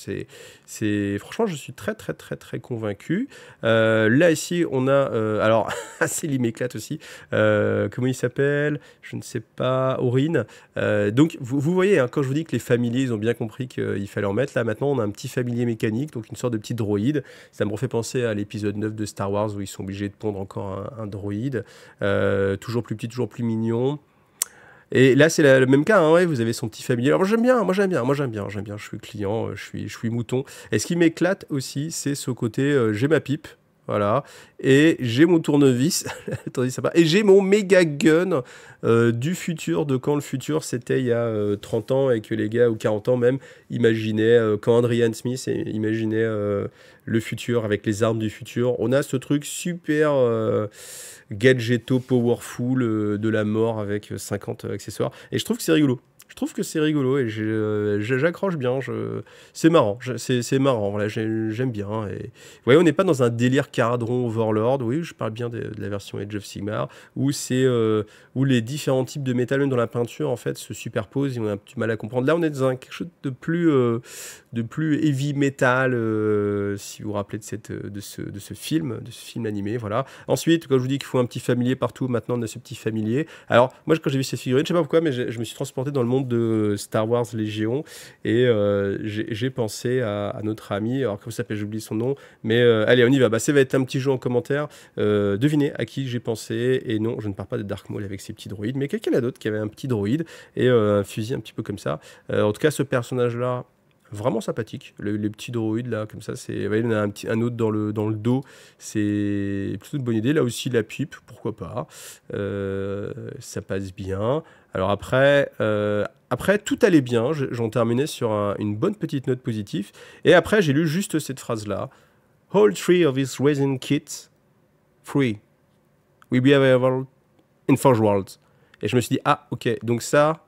franchement, je suis très, très, très, très convaincu. Là, ici, on a... alors, Célie m'éclate aussi. Comment il s'appelle? Je ne sais pas. Aurine. Donc, vous voyez, hein, quand je vous dis que les familiers, ils ont bien compris qu'il fallait en mettre, là, maintenant, on a un petit familier mécanique, donc une sorte de petit droïde. Ça me refait penser à l'épisode 9 de Star Wars, où ils sont obligés de pondre encore un droïde, toujours plus petit, toujours plus mignon. Et là, c'est le même cas, hein, ouais, vous avez son petit familier. Alors, moi, j'aime bien, je suis client, je suis mouton. Et ce qui m'éclate aussi, c'est ce côté, j'ai ma pipe, voilà, et j'ai mon tournevis, attendez, ça va, et j'ai mon méga gun du futur, de quand le futur c'était il y a 30 ans et que les gars, ou 40 ans même, imaginaient, quand Adrian Smith imaginait le futur avec les armes du futur. On a ce truc super gadgeto powerful de la mort avec 50 accessoires, et je trouve que c'est rigolo. Je trouve que c'est rigolo et j'accroche bien. C'est marrant. C'est marrant. Voilà, j'aime bien. Et... Vous voyez, on n'est pas dans un délire Caradron Overlord. Oui, je parle bien de la version Age of Sigmar où où les différents types de métal, même dans la peinture, en fait, se superposent et on a un petit mal à comprendre. Là, on est dans quelque chose de plus heavy metal, si vous vous rappelez de ce film animé. Voilà. Ensuite, quand je vous dis qu'il faut un petit familier partout, maintenant on a ce petit familier. Alors, moi, quand j'ai vu cette figurine, je sais pas pourquoi, mais je me suis transporté dans le monde de Star Wars Légion et j'ai pensé à notre ami, alors comment ça s'appelle, j'oublie son nom, mais allez, on y va. Bah, ça va être un petit jeu en commentaire. Devinez à qui j'ai pensé, et non, je ne parle pas de Dark Maul avec ses petits droïdes, mais quelqu'un d'autre qui avait un petit droïde et un fusil un petit peu comme ça. En tout cas, ce personnage-là, vraiment sympathique, les petits droïdes là, comme ça, c'est, ouais, il y en a un autre dans le dos, c'est plutôt une bonne idée. Là aussi, la pipe, pourquoi pas, ça passe bien. Alors après tout allait bien, j'en terminais sur une bonne petite note positive, et après j'ai lu juste cette phrase-là: All three of his resin kits, free, will be available in Forge World. Et je me suis dit, ah ok, donc ça,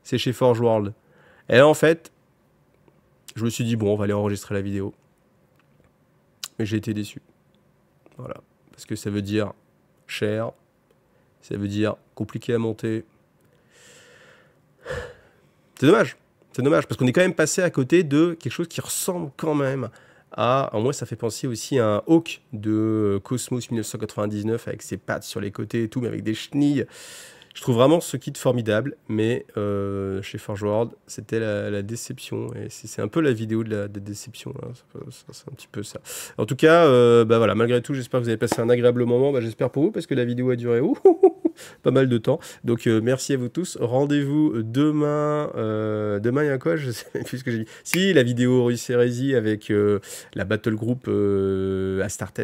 c'est chez Forge World. Et là en fait, je me suis dit, bon, on va aller enregistrer la vidéo. Mais j'ai été déçu. Voilà. Parce que ça veut dire cher, ça veut dire compliqué à monter. C'est dommage. C'est dommage, parce qu'on est quand même passé à côté de quelque chose qui ressemble quand même à... En moi, ça fait penser aussi à un Hawk de Cosmos 1999, avec ses pattes sur les côtés et tout, mais avec des chenilles. Je trouve vraiment ce kit formidable, mais chez Forge World, c'était la déception. Et c'est un peu la vidéo de la déception. Hein. C'est un petit peu ça. En tout cas, bah voilà, malgré tout, j'espère que vous avez passé un agréable moment. Bah, j'espère pour vous, parce que la vidéo a duré pas mal de temps. Donc, merci à vous tous. Rendez-vous demain. Demain, il y a quoi? Je sais plus ce que j'ai dit. Si, la vidéo Russe Hérésie avec la Battle Group Astartes.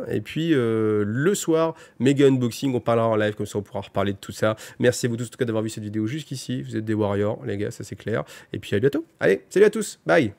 Et puis, le soir, méga unboxing. On parlera en live, comme ça, on pourra reparler de tout ça. Merci à vous tous en tout cas d'avoir vu cette vidéo jusqu'ici. Vous êtes des warriors, les gars, ça c'est clair. Et puis à bientôt. Allez, salut à tous. Bye.